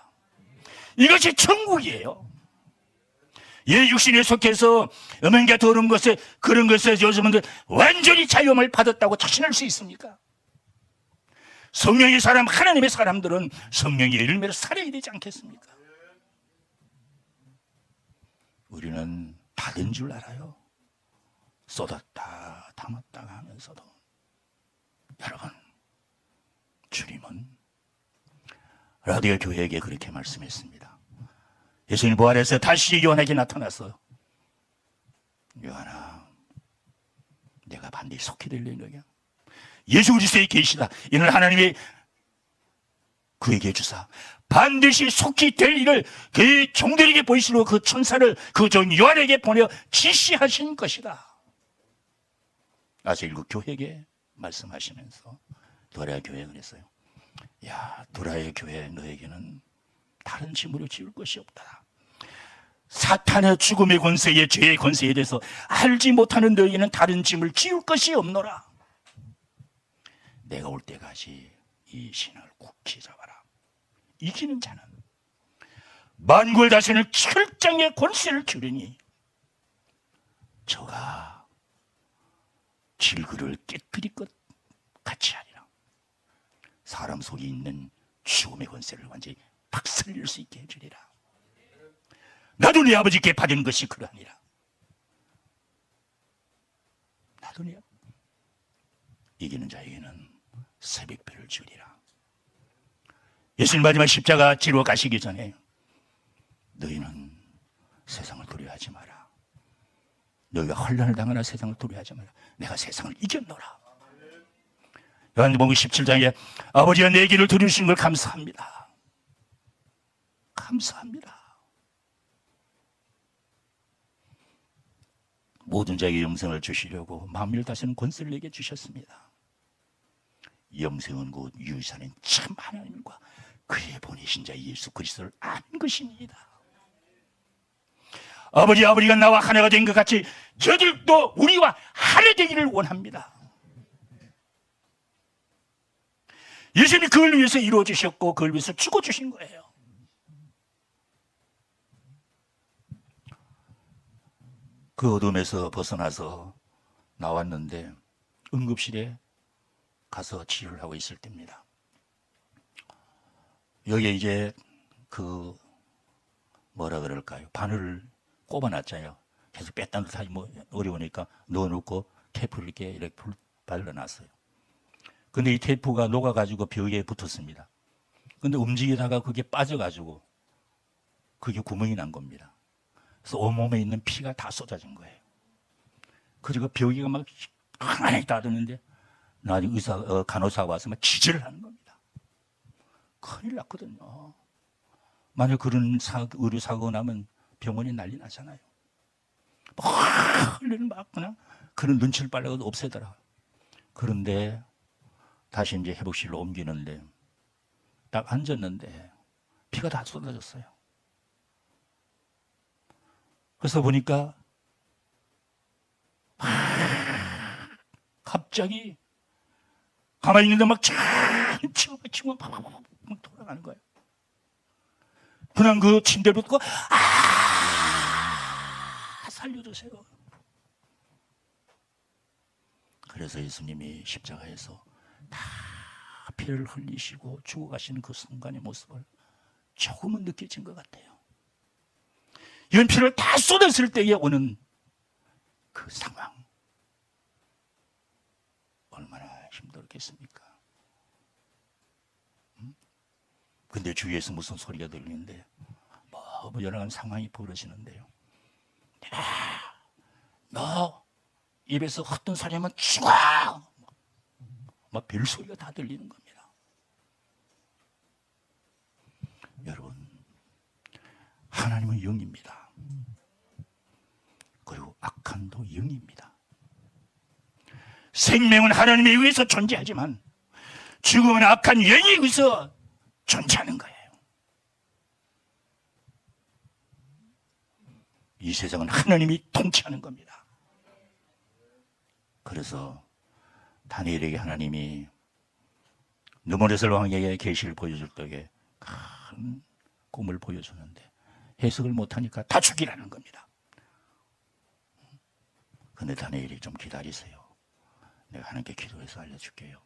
이것이 천국이에요. 예, 육신에 속해서 음행과 더러운 것에 그런 것에 여러분들 완전히 자유함을 받았다고 자신할 수 있습니까? 성령의 사람, 하나님의 사람들은 성령의 열매로 살아야 되지 않겠습니까? 우리는 다른 줄 알아요. 쏟았다 담았다 하면서도. 여러분, 주님은 라디오 교회에게 그렇게 말씀했습니다. 예수님 부활해서 다시 요한에게 나타나서, 요한아, 내가 반드시 속히 될 너냐? 예수 그리스도에 계시다. 이는 하나님이 그에게 주사 반드시 속히 될 일을 그 종들에게 보이시고 그 천사를 그 종 요한에게 보내 지시하신 것이다. 아직 일곱 교회에게 말씀하시면서 도라의 교회에 그랬어요. 야, 도라의 교회, 너에게는 다른 짐으로 지울 것이 없다. 사탄의 죽음의 권세에, 죄의 권세에 대해서 알지 못하는 너희는 다른 짐을 지울 것이 없노라. 내가 올 때까지 이 신을 굳게 잡아라. 이기는 자는 만국을 다스리는 철장의 권세를 주리니 저가 질그를 깨뜨릴 것 같이 하리라. 사람 속에 있는 죽음의 권세를 완전히 박살낼 수 있게 해주리라. 나도 네 아버지께 받은 것이 그러하니라. 나도 네 이기는 자에게는 새벽별을 주리라. 예수님 마지막 십자가 지러 가시기 전에 너희는 세상을 두려워하지 마라. 너희가 환난을 당하나 세상을 두려워하지 마라. 내가 세상을 이겼노라. 요한복음 17장에 아버지가 내 길을 들으신 걸 감사합니다. 감사합니다. 모든 자에게 영생을 주시려고 만민을 다스리는 권세를 내게 주셨습니다. 영생은 곧 유산인 참 하나님과 그의 보내신 자 예수 그리스도를 아는 것입니다. 아버지가 나와 하나가 된 것 같이 저들도 우리와 하나 되기를 원합니다. 예수님이 그걸 위해서 이루어주셨고 그걸 위해서 죽어주신 거예요. 그 어둠에서 벗어나서 나왔는데 응급실에 가서 치료를 하고 있을 때입니다. 여기에 이제 그 뭐라 그럴까요? 바늘을 꼽아놨잖아요. 계속 뺐다는 듯하지 뭐 어려우니까 넣어놓고 테이프를 이렇게 발라놨어요. 근데 이 테이프가 녹아가지고 벽에 붙었습니다. 근데 움직이다가 그게 빠져가지고 그게 구멍이 난 겁니다. 그래서 온몸에 있는 피가 다 쏟아진 거예요. 그리고 벽이 막 하나씩 닫았는데 나중에 간호사가 와서 막 기절을 하는 겁니다. 큰일 났거든요. 만약 그런 의료사고가 나면 병원이 난리 나잖아요. 막 흘리는 막 그냥 그런 눈치를 빨라도 없애더라. 그런데 다시 이제 회복실로 옮기는데 딱 앉았는데 피가 다 쏟아졌어요. 그래서 보니까 갑자기 가만히 있는데 막 치고 막 돌아가는 거예요. 그냥 그 침대를 붙고 살려주세요. 그래서 예수님이 십자가에서 다 피를 흘리시고 죽어가시는 그 순간의 모습을 조금은 느껴진 것 같아요. 이런 피를 다 쏟았을 때에 오는 그 상황 얼마나 힘들겠습니까? 근데 주위에서 무슨 소리가 들리는데 뭐 여러 가지 상황이 벌어지는데요. 너 입에서 헛된 소리 하면 죽어! 막 별소리가 다 들리는 겁니다. 여러분, 하나님은 영입니다. 그리고 악한도 영입니다. 생명은 하나님에 의해서 존재하지만 죽음은 악한 영에 의해서 존재하는 거예요. 이 세상은 하나님이 통치하는 겁니다. 그래서 다니엘에게 하나님이 느부갓네살 왕에게 계시를 보여줄 때에 큰 꿈을 보여주는데 해석을 못하니까 다 죽이라는 겁니다. 근데 다니엘이 좀 기다리세요. 내가 하나님께 기도해서 알려줄게요.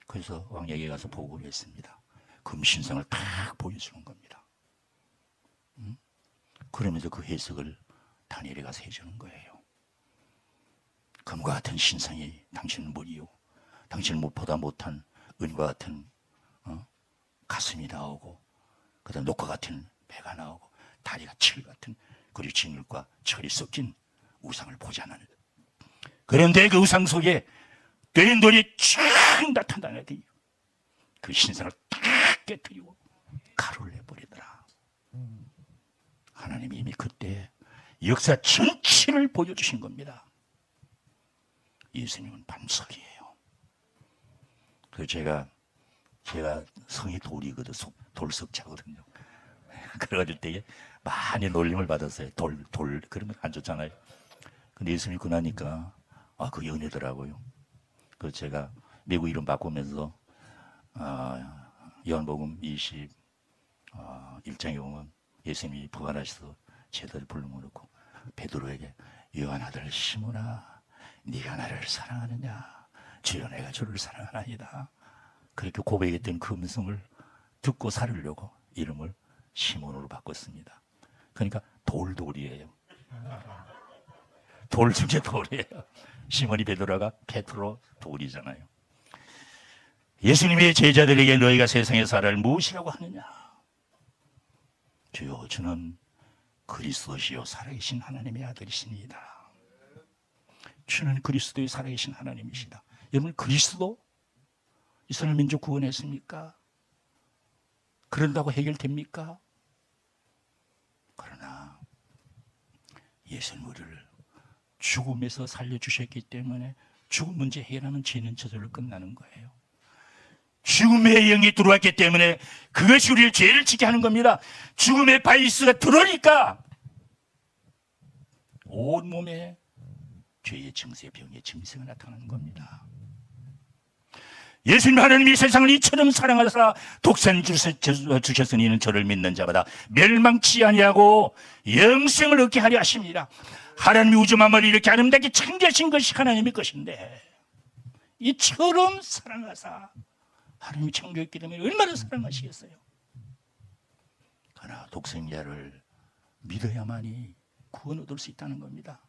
그래서 왕에게 가서 보고를 했습니다. 금신상을 딱 보여주는 겁니다. 그러면서 그 해석을 다니엘이 가서 해주는 거예요. 금과 같은 신상이 당신은 무리요, 당신은 무엇보다 못한 은과 같은 가슴이 나오고, 그다음 녹과 같은 배가 나오고, 다리가 칠 같은, 그리고 진흙과 철이 섞인 우상을 보자는. 그런데 그 우상 속에 된 돌이 쫙 나타나더니 그 신상을 딱 깨뜨리고 가루를 내버리더라. 하나님이 이미 그때 역사 전체를 보여주신 겁니다. 예수님은 반석이에요. 그래서 제가 성이 돌이거든, 돌석자거든요. 그래가지고 되게 많이 놀림을 받았어요. 돌 그러면 안 좋잖아요. 근데 예수 믿고 나니까 그게 은혜더라고요. 그래서 제가 미국 이름 바꾸면서 요한복음 21장에 보면 예수님이 부활하셔서 제자들 불러놓고 베드로에게 요한 아들 시몬아, 네가 나를 사랑하느냐? 주여 내가 주를 사랑하나이다. 그렇게 고백했던 그 음성을 듣고 살으려고 이름을 시몬으로 바꿨습니다. 그러니까 돌이에요. 돌 중에 돌이에요. 시몬이 베드로가 페트로 돌이잖아요. 예수님의 제자들에게 너희가 세상에 살아를 무엇이라고 하느냐? 주여 주는 그리스도시요 살아계신 하나님의 아들이시니이다. 주는 그리스도의 살아계신 하나님이시다. 여러분, 그리스도 이스라엘 민족 구원했습니까? 그런다고 해결됩니까? 그러나 예수님 우리를 죽음에서 살려주셨기 때문에 죽음 문제 해결하면 죄는 저절로 끝나는 거예요. 죽음의 영이 들어왔기 때문에 그것이 우리를 죄를 지게 하는 겁니다. 죽음의 바이러스가 들어오니까 온몸에 죄의 증세, 병의 증세가 나타나는 겁니다. 예수님 하나님이 세상을 이처럼 사랑하사 독생 주셨으니 이는 저를 믿는 자마다 멸망치 아니하고 영생을 얻게 하려 하십니다. 하나님이 우주 만물을 이렇게 아름답게 창조하신 것이 하나님의 것인데 이처럼 사랑하사, 하나님이 창조했기 때문에 얼마나 사랑하시겠어요. 그러나 독생자를 믿어야만이 구원 얻을 수 있다는 겁니다.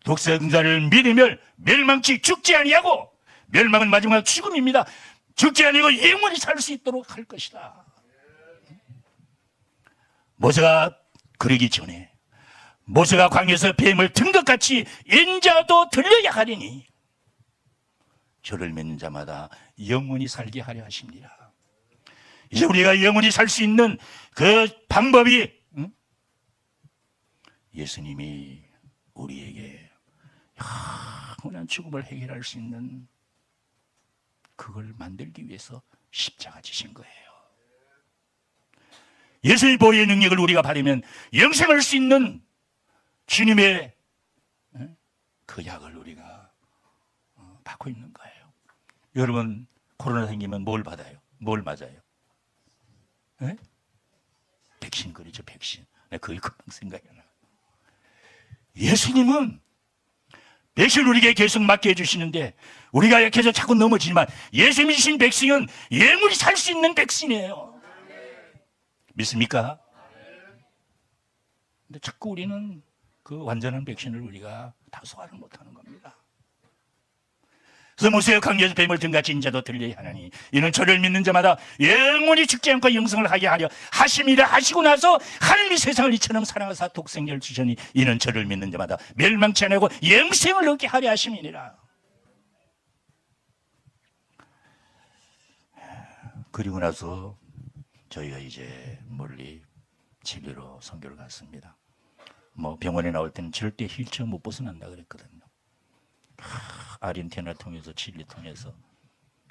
독생자를 믿으면 멸망치 죽지 아니하고, 멸망은 마지막 죽음입니다. 죽지 아니고 영원히 살 수 있도록 할 것이다. 모세가 그러기 전에 모세가 광야에서 뱀을 든 것 같이 인자도 들려야 하리니 저를 믿는 자마다 영원히 살게 하려 하십니다. 이제 우리가 영원히 살 수 있는 그 방법이 예수님이 우리에게 영원한 죽음을 해결할 수 있는 그걸 만들기 위해서 십자가 지신 거예요. 예수의 보혈의 능력을 우리가 받으면 영생을 할 수 있는 주님의 그 약을 우리가 받고 있는 거예요. 여러분, 코로나 생기면 뭘 받아요? 뭘 맞아요? 네? 백신 그러죠, 백신. 그게 금방 생각이 나요. 예수님은 백신을 우리에게 계속 맞게 해주시는데 우리가 약해서 자꾸 넘어지지만 예수님이 주신 백신은 영원히 살 수 있는 백신이에요. 믿습니까? 근데 자꾸 우리는 그 완전한 백신을 우리가 다 소화를 못하는 겁니다. 그래서 모세의 광야에서 뱀을 등같이 인자도 들려야 하나니 이는 저를 믿는 자마다 영원히 죽지 않고 영생을 하게 하려 하심이라 하시고 나서 하나님이 세상을 이처럼 사랑하사 독생자를 주시니 이는 저를 믿는 자마다 멸망치 않고 영생을 얻게 하려 하심이니라. 그리고 나서 저희가 이제 멀리 진리로 선교를 갔습니다. 병원에 나올 때는 절대 휠체어 못 벗어난다 그랬거든요. 아르헨티나를 통해서 칠리 통해서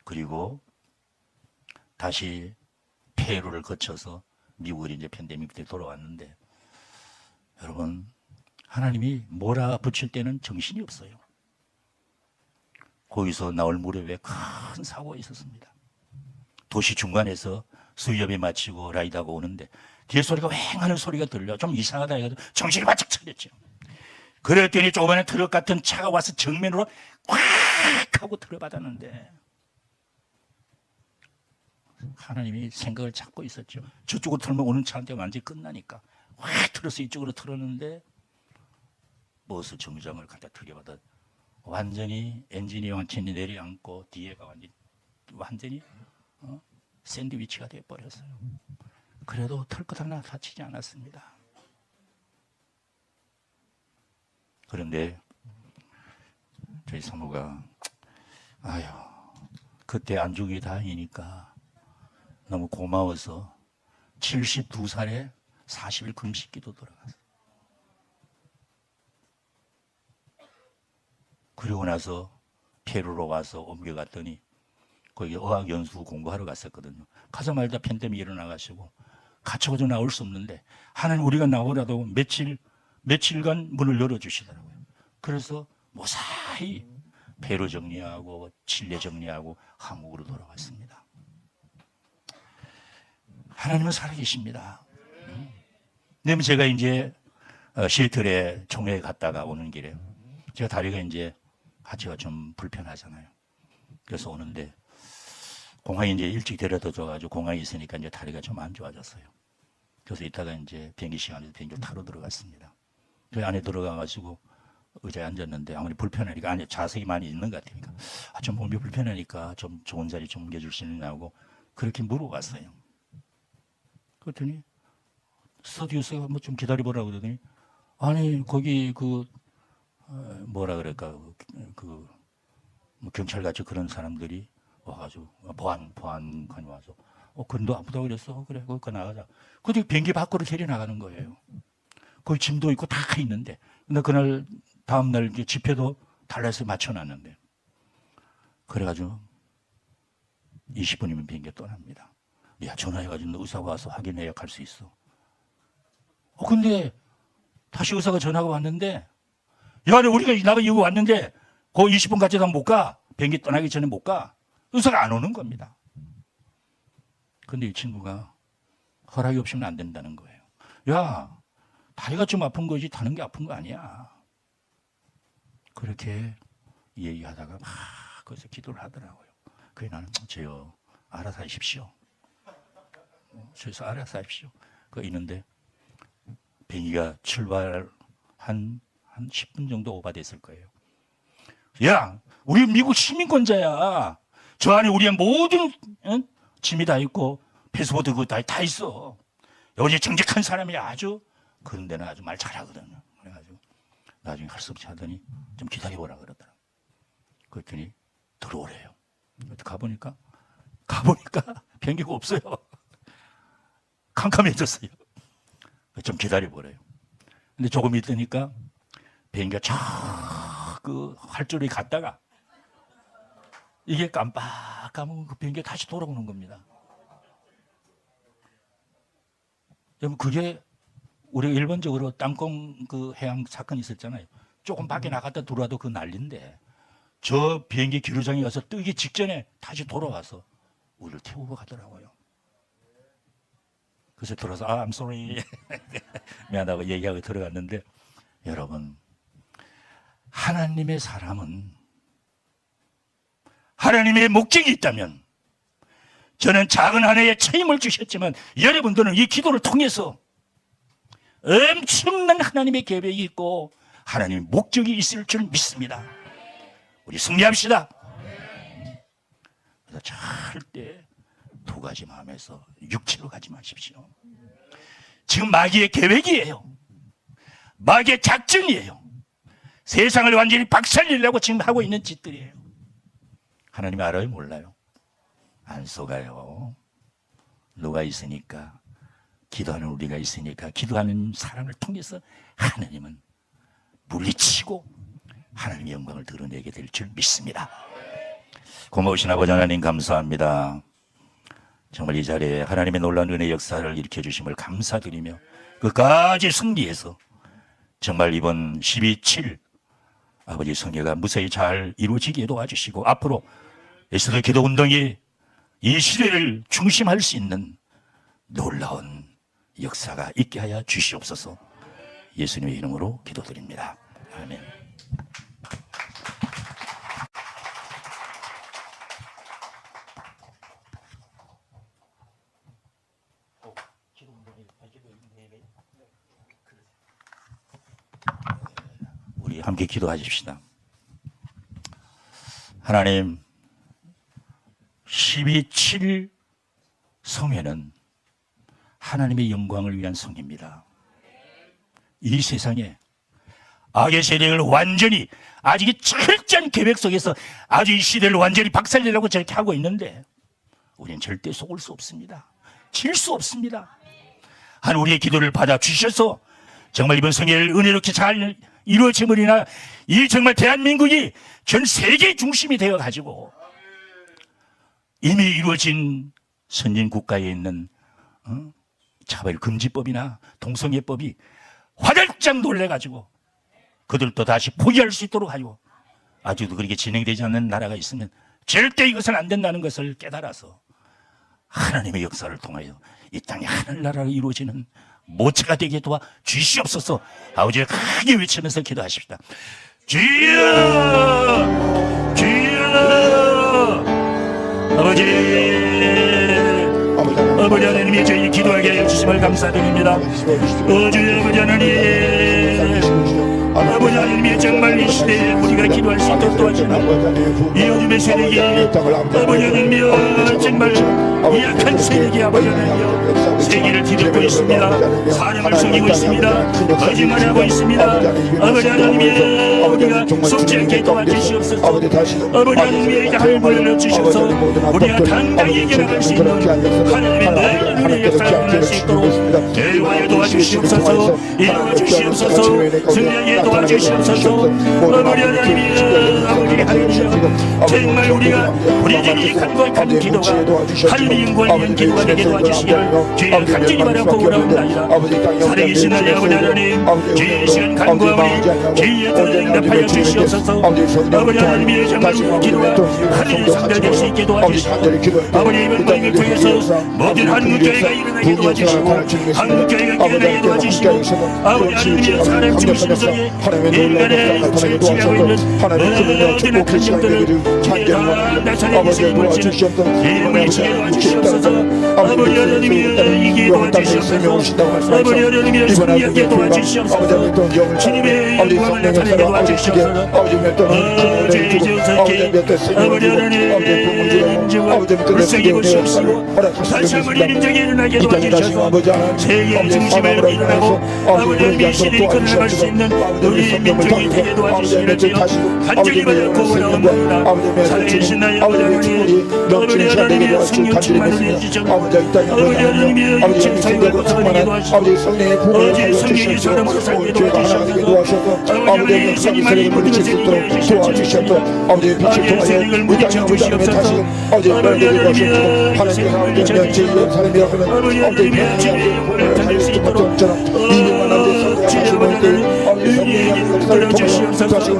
그리고 다시 페루를 거쳐서 미국으로 이제 팬데믹 때 돌아왔는데 여러분, 하나님이 몰아붙일 때는 정신이 없어요. 거기서 나올 무렵에 큰 사고가 있었습니다. 도시 중간에서 수협이 마치고 라이드하고 오는데 뒤에 소리가 왱 하는 소리가 들려. 좀 이상하다 해가지고 정신이 바짝 차렸죠. 그랬더니 조그마한 트럭 같은 차가 와서 정면으로 꽉 하고 들어받았는데 하나님이 생각을 잡고 있었죠. 저쪽으로 틀면 오는 차한테 완전히 끝나니까 확 틀어서 이쪽으로 틀었는데 버스 정류장을 갖다 들여받아 완전히 엔진이 완전히 내려앉고 뒤에가 완전히 샌드위치가 되어버렸어요. 그래도 털끝 하나 다치지 않았습니다. 그런데 저희 사모가 아유 그때 안 죽이 다행이니까 너무 고마워서 72살에 40일 금식기도 돌아갔어요. 그리고 나서 페루로 와서 옮겨갔더니 거기 어학연수 공부하러 갔었거든요. 가자마자 팬데믹이 일어나가지고 갇혀가지고 나올 수 없는데 하나님 우리가 나오라도 며칠간 문을 열어주시더라고요. 그래서 무사히 페루 정리하고 칠레 정리하고 한국으로 돌아왔습니다. 하나님은 살아계십니다. 그다음에 제가 이제 시애틀에 총회에 갔다가 오는 길에 제가 다리가 이제 하체가 좀 불편하잖아요. 그래서 오는데 공항에 이제 일찍 데려다 줘가지고 공항에 있으니까 이제 다리가 좀 안 좋아졌어요. 그래서 이따가 이제 비행기 시간에 비행기를 타러 들어갔습니다. 그 안에 들어가가지고 의자에 앉았는데 아무리 불편하니까 안에 자석이 많이 있는 것 같으니까 좀 몸이 불편하니까 좀 좋은 자리 좀 옮겨줄 수 있냐고 그렇게 물어봤어요. 그랬더니 스튜디오스가 뭐 좀 기다려보라고 그러더니 아니 거기 그 뭐라 그럴까 뭐 경찰같이 그런 사람들이 와가지고 보안관이 와서 그건 너 아프다고 그랬어? 그래 거기 나가자. 근데 비행기 밖으로 데려 나가는 거예요. 거기 짐도 있고 다 있는데 근데 그날 다음날 집회도 달라서 맞춰놨는데 그래가지고 20분이면 비행기가 떠납니다. 야 전화해가지고 너 의사가 와서 확인해야 갈 수 있어. 근데 다시 의사가 전화가 왔는데 야 우리가 나가 이거 왔는데 그 20분 같이 가면 못 가. 비행기 떠나기 전에 못 가. 의사가 안 오는 겁니다. 근데 이 친구가 허락이 없이는 안 된다는 거예요. 야 다리가 좀 아픈 거지 다른 게 아픈 거 아니야. 그렇게 얘기하다가 막 거기서 기도를 하더라고요. 그래 나는 저요 알아서 하십시오. 저기서 알아서 하십시오. 그 있는데 비행기가 출발 한 10분 정도 오바됐을 거예요. 야 우리 미국 시민권자야. 저 안에 우리의 모든 짐이 다 있고 패스포드 그거 다 있어. 여기 정직한 사람이 아주 그런 데는 아주 말 잘하거든요. 그래가지고 나중에 할 수 없이 하더니 좀 기다려보라 그러더라고요. 그랬더니 들어오래요. 가보니까 비행기가 없어요. 캄캄해졌어요. 좀 기다려보래요. 근데 조금 있으니까 비행기가 그 활주로에 갔다가 이게 깜빡하면 그 비행기가 다시 돌아오는 겁니다. 여러분 그게 우리가 일반적으로 땅콩 그 해양 사건이 있었잖아요. 조금 밖에 나갔다 들어와도 그 난리인데 저 비행기 기류장에 가서 뜨기 직전에 다시 돌아와서 우리를 태우고 가더라고요. 그래서 들어서 I'm sorry 미안하다고 얘기하고 들어갔는데 여러분 하나님의 사람은 하나님의 목적이 있다면 저는 작은 하나의 책임을 주셨지만 여러분들은 이 기도를 통해서 엄청난 하나님의 계획이 있고 하나님의 목적이 있을 줄 믿습니다. 우리 승리합시다. 그래서 절대 두 가지 마음에서 육체로 가지 마십시오. 지금 마귀의 계획이에요. 마귀의 작전이에요. 세상을 완전히 박살내려고 지금 하고 있는 짓들이에요. 하나님 알아요? 몰라요? 안 속아요. 누가 있으니까 기도하는 우리가 있으니까 기도하는 사람을 통해서 하나님은 물리치고 하나님의 영광을 드러내게 될 줄 믿습니다. 고마우신 아버지 하나님 감사합니다. 정말 이 자리에 하나님의 놀라운 은혜의 역사를 일으켜 주심을 감사드리며 끝까지 승리해서 정말 이번 12.7 아버지 성회가 무사히 잘 이루어지게 도와주시고 앞으로 에스더 기도 운동이 이 시대를 중심할 수 있는 놀라운 역사가 있게 하여 주시옵소서. 예수님의 이름으로 기도드립니다. 아멘. 우리 함께 기도하십시다. 하나님, 12.7 성회는 하나님의 영광을 위한 성회입니다. 이 세상에 악의 세력을 완전히 아직 이 철저한 계획 속에서 아주 이 시대를 완전히 박살내려고 저렇게 하고 있는데 우리는 절대 속을 수 없습니다. 질 수 없습니다. 하나님 우리의 기도를 받아주셔서 정말 이번 성회를 은혜롭게 잘 이루어짐으리나 이 정말 대한민국이 전 세계 중심이 되어가지고 이미 이루어진 선진 국가에 있는 차별금지법이나 동성애법이 화들짝 놀래가지고 그들도 다시 포기할 수 있도록 하고 아직도 그렇게 진행되지 않는 나라가 있으면 절대 이것은 안 된다는 것을 깨달아서 하나님의 역사를 통하여 이 땅에 하늘나라로 이루어지는 모체가 되게 도와 주시옵소서. 아버지가 크게 외치면서 기도하십시다. 주여 주여 아버지 아버지 하나님이 저희 기도하게 하여 주심을 감사드립니다. 주여 아버지 하나님 아버지 하나님이 정말 이 시대에 우리가 기도할 수 있도록 도와주시는 이 어둠의 세력이 아버지 하나님이여 정말 이 약한 세력이 아버지 하나님이여 세계를 뒤덮고 있습니다. 사람을 속이고 있습니다. 거짓말하고 있습니다. 아버지 하나님이여 우리가 속지 않게 도와주시옵소서. 아버지 하나님이여 이제 하늘문을 넣어주셔서 우리가 당당히 이겨나갈 수 있는 하나님의 넓은 은혜의 역사를 만날 수 있도록 대화에 도와주시옵소서. 이루어주시옵소서. 승리하게 도와주시옵소서. 아버지 하나님이여 아버지 하나님이여 정말 우리가 우리 집이 간곡한 기도가 하나님의 영광을 위한 기도가 되게 도와주시기를 주여 간절히 바라고 원하옵나이다. 살아계신 하나님 아버지 하나님 주의 시간 간구하오니 주의 뜻을 응답하여 주시옵소서. 아버지 하나님이여 정말 우리 기도가 하늘이 상달될 수 있게 도와주시고 아버지 이번 모임을 통해서 모든 한국교회가 일어나게 도와주시고 한국교회가 깨어나게 도와주시고 아버지 하나님이여 사람 중심성에 인간의 체치하고 있는 모든 악한 영들을 주의 다 나타내면서 이물지는 이름을 지게 도와주시옵소서. 아버지 하나님이여 이기에 도와주시옵소서. 아버지 하나님이여 승리하게 도와주시옵소서. 주님의 영광을 나타내게 도와주시옵소서. 죄의 정석에 아버지 하나님의 인정을 불쌍히 보시옵시고 다시 한번 인정에 일어나게 도와주셔서 세계의 중심을 일어나고 아버지 하나님의 시대를 이끌어나갈 수 있는 우리 민족이 되게 도와주시기를 주여 간절히 바라고 원하옵나이다. 살아계신 나의 아버지 하나님 아버지 하나님이여 성령 충만을 해주셔서 아버지 하나님이여 육체를 사용할 것을 하게 도와주시고 아버지 성령이 사람으로 살게 도와주셔서 아버지 하나님 예수님만이 모든 것을 이기게 해주셔서 아버지 세력을 무디쳐 주시옵소서. 아버지 하나님이여 세상을 지켜주시고 아버지 하나님이여 주의 영광을 나타낼 수 있도록 주의 아버지 우리에게 붙들어 주시옵소서. 아버지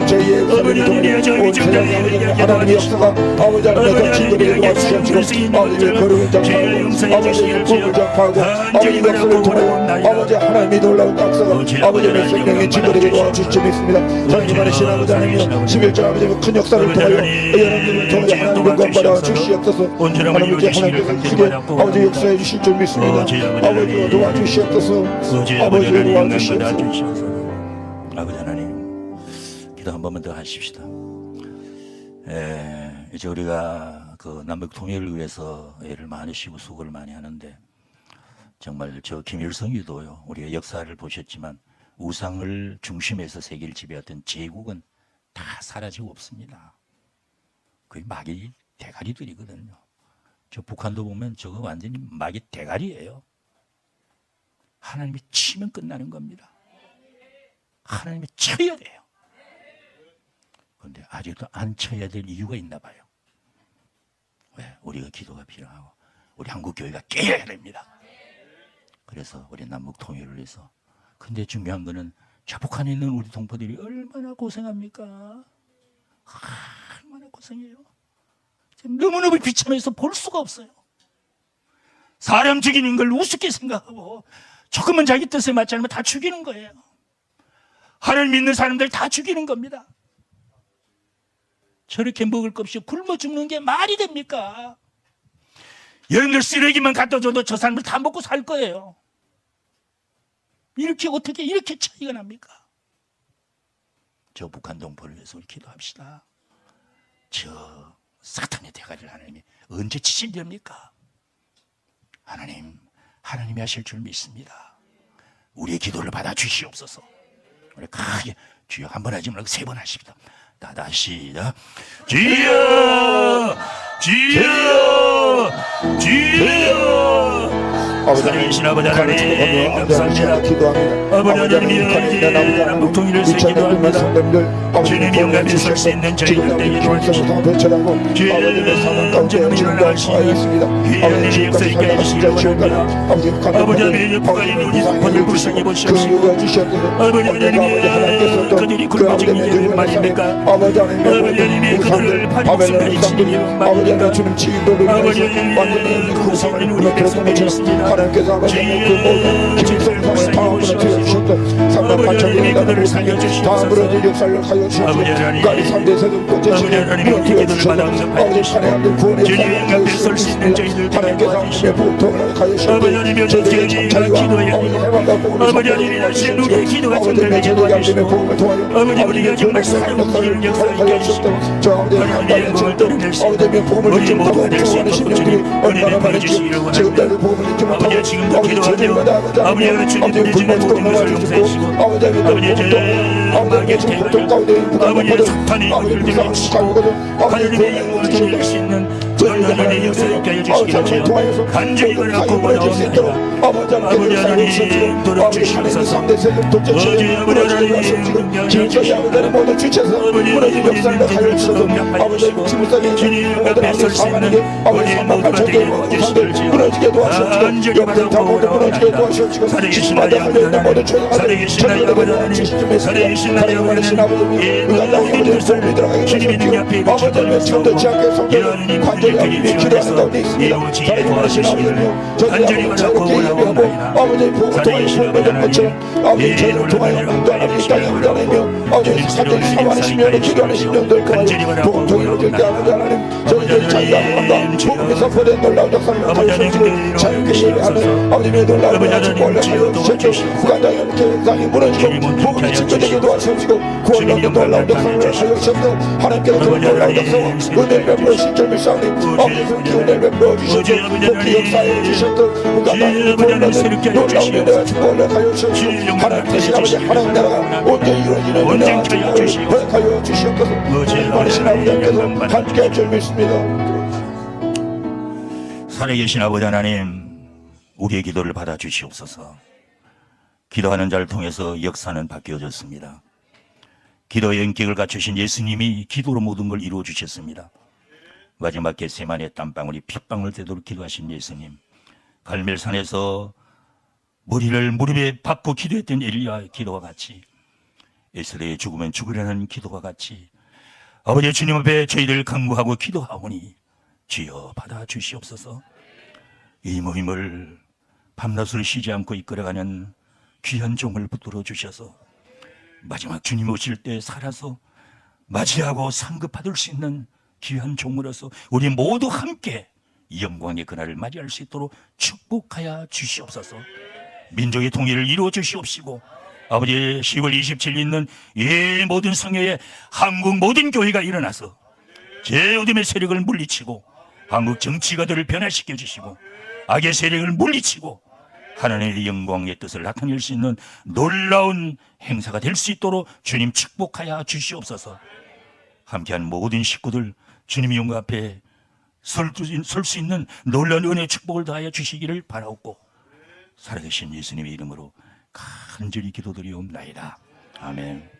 하나님이여 저 위정당에 우리에게 도와주시고 아버지 하나님이여 성령을 쓰이는 죄를 용서해 주시기를 주여 간절히 바라고 원하옵나이다. 아버지 하나님이 놀라운 역사가 아버지의 생명의 지도되게 도와주시지 믿습니다. 하나님 신 아버지 하나님 11조 아버지의 큰 역사를 통하여 하나님을 통하여 하나님 영광 받아 주시옵소서. 하나님께 하나님 크게 아버지 역사해 주실 줄 믿습니다. 아버지로 도와주시옵소서. 아버지로 도와주시옵소서. 아버지 하나님 기도 한 번만 더 하십시다. 이제 우리가 그 남북 통일을 위해서 애를 많이 쉬고 수고를 많이 하는데 정말 저 김일성이도요 우리가 역사를 보셨지만 우상을 중심해서 세계를 지배했던 제국은 다 사라지고 없습니다. 거의 마귀 대가리들이거든요. 저 북한도 보면 저거 완전히 마귀 대가리예요. 하나님이 치면 끝나는 겁니다. 하나님이 쳐야 돼요. 그런데 아직도 안 쳐야 될 이유가 있나 봐요. 왜? 우리가 기도가 필요하고 우리 한국교회가 깨야 됩니다. 그래서 우리 남북 통일을 위해서. 근데 중요한 거는 자, 북한에 있는 우리 동포들이 얼마나 고생합니까? 얼마나 고생해요. 너무너무 비참해서 볼 수가 없어요. 사람 죽이는 걸 우습게 생각하고 조금만 자기 뜻에 맞지 않으면 다 죽이는 거예요. 하나님 믿는 사람들 다 죽이는 겁니다. 저렇게 먹을 것 없이 굶어 죽는 게 말이 됩니까? 여러분들 쓰레기만 갖다 줘도 저 사람들 다 먹고 살 거예요. 이렇게 어떻게 이렇게 차이가 납니까? 저 북한 동포를 위해서 우리 기도합시다. 저 사탄의 대가리를 하나님이 언제 치신답니까? 하나님이 하실 줄 믿습니다. 우리의 기도를 받아 주시옵소서. 우리 크게 주여 한 번 하지 말고 3번 하십니다. 다시다. 주여, 주여, 주여. 살아계신 아버지 하나님 감사합니다. 아버지 하나님이 남북 통일을 위해서 기도합니다. 주님이 영감에 설 수 있는 저희들 되게 도와주시고 주님이 일어나시니 귀한 일이 역사 있게 해주시기 원합니다. 아버지 하나님 북한인 우리 동포들 불쌍히 보시옵시고 아버지 하나님이 그들이 굶어지는 게 웬 말입니까? 아버지 하나님이 그들을 파리옥순 가르치는 게 웬 말입니까? 아버지 하나님이 그곳에 있는 우리 백성들이 있습니다. 하나님께서 아버지의 그 모든 짐승을 다 무너뜨려주셨던 상당판천이 그들을 살려주시옵소서. 다 무너진 역사를 하여 주시옵소서. 까리 3대 세력도 대신에 무너뜨려주셔서 아버지 하나님의 구원의 역사를 하여 주시옵소서. 하나님께서 하나님의 보통을 하여 주시옵소서. 저들의 정찰과 아버지 해방과 복음을 아버지 하나님이 하시는 우리의 기도가 정말되게 도와주시고 아버지 우리가 정말 사랑하는 역사를 하여 주시옵소서. 저 아버지의 한반의 질도 아버지의 복음을 잊지 못하고 좋아하는 신령들이 얼마나 많은지 지금 나를 복음을 잊지 못하고 아버지 지금도 기도하며 아버지가 주님들이 주는 모든 것을 용서해주시고 아버지의 아버지의 석탄의 물들을 해주시고 하나님의 영광을 드릴 수 있는 전하나님의 역사를 있게 해주시기를 주여 간절히 원하고 원하옵나이다. 아버지 하나님 돌아주시옵소서. 아버지 하나님 진짜의 아버지의 모든 주체에서 무너진 역사를 하여 주셔서 아버지의 지물상에 있는 모든 하나님의 사망에게 아버지 사망판천의 모든 상들 무너지게 도와주시옵시고 영들 다 모두 무너지게 도와주시옵시고 지시마다 하려는 모든 죄악을 천리를 지시점에 하나님 하나님 아버지 우리가 나오는 것을 믿으라고 해주시옵시고 아버지의 천도치 않게 성도는 간절히 하나님의 기도하는 가운데 있습니다. 하나님 하나님 아버지며 저들이 아버지 자유롭게 예배하고 아버지의 복음을 통하여 보여준 것처럼 아버지의 죄를 통하여 하나님의 땅에 운전하며 아버지의 사전 사만의 심령을 기도하는 심령들 통하여 복음 통일을 줄때 아버지 하나님 저희들이 자유함과 복음에서 보낸 놀라운 역사를 하여주시고 자유롭게 예배하는 아버지의 놀라운 은혜를 원래하여 주셨고 국가당의 계획상이 무너지고 복음이 증거되게 도와주시고 구원을 얻는 놀라운 역사를 하여 주셨고 하나님께서 그런 놀라운 역사와 은혜를 베풀어 신절미 싸우니 아버지의 기운을 베풀어 주셨고 복귀 역사해 주셨고 국가당의 구원을 얻는 놀라운 은혜와 축복을 하여 주셨고 하나님 대신 아버지 하나님 나라가 온전히 이루어지는 은혜와 축복을 허락하여 주시옵소서. 많으신 아버지께서 함께 할 줄 믿습니다. 살아계신 아버지 하나님 우리의 기도를 받아주시옵소서. 기도하는 자를 통해서 역사는 바뀌어졌습니다. 기도의 인격을 갖추신 예수님이 기도로 모든 걸 이루어 주셨습니다. 마지막 겟세마네 땀방울이 핏방울 되도록 기도하신 예수님, 갈멜산에서 머리를 무릎에 박고 기도했던 엘리야의 기도와 같이 에스더의 죽으면 죽으려는 기도와 같이 아버지 주님 앞에 저희를 간구하고 기도하오니 주여 받아주시옵소서. 이 모임을 밤낮을 쉬지 않고 이끌어가는 귀한 종을 붙들어 주셔서 마지막 주님 오실 때 살아서 맞이하고 상급받을 수 있는 귀한 종으로서 우리 모두 함께 영광의 그날을 맞이할 수 있도록 축복하여 주시옵소서. 민족의 통일을 이루어 주시옵시고 아버지 10월 27일 있는 이 모든 성회에 한국 모든 교회가 일어나서 제어둠의 세력을 물리치고 한국 정치가들을 변화시켜 주시고 악의 세력을 물리치고 하나님의 영광의 뜻을 나타낼 수 있는 놀라운 행사가 될 수 있도록 주님 축복하여 주시옵소서. 함께한 모든 식구들 주님의 영광 앞에 설 수 있는 놀라운 은혜의 축복을 다하여 주시기를 바라옵고 살아계신 예수님의 이름으로 간절히 기도드리옵나이다. 아멘.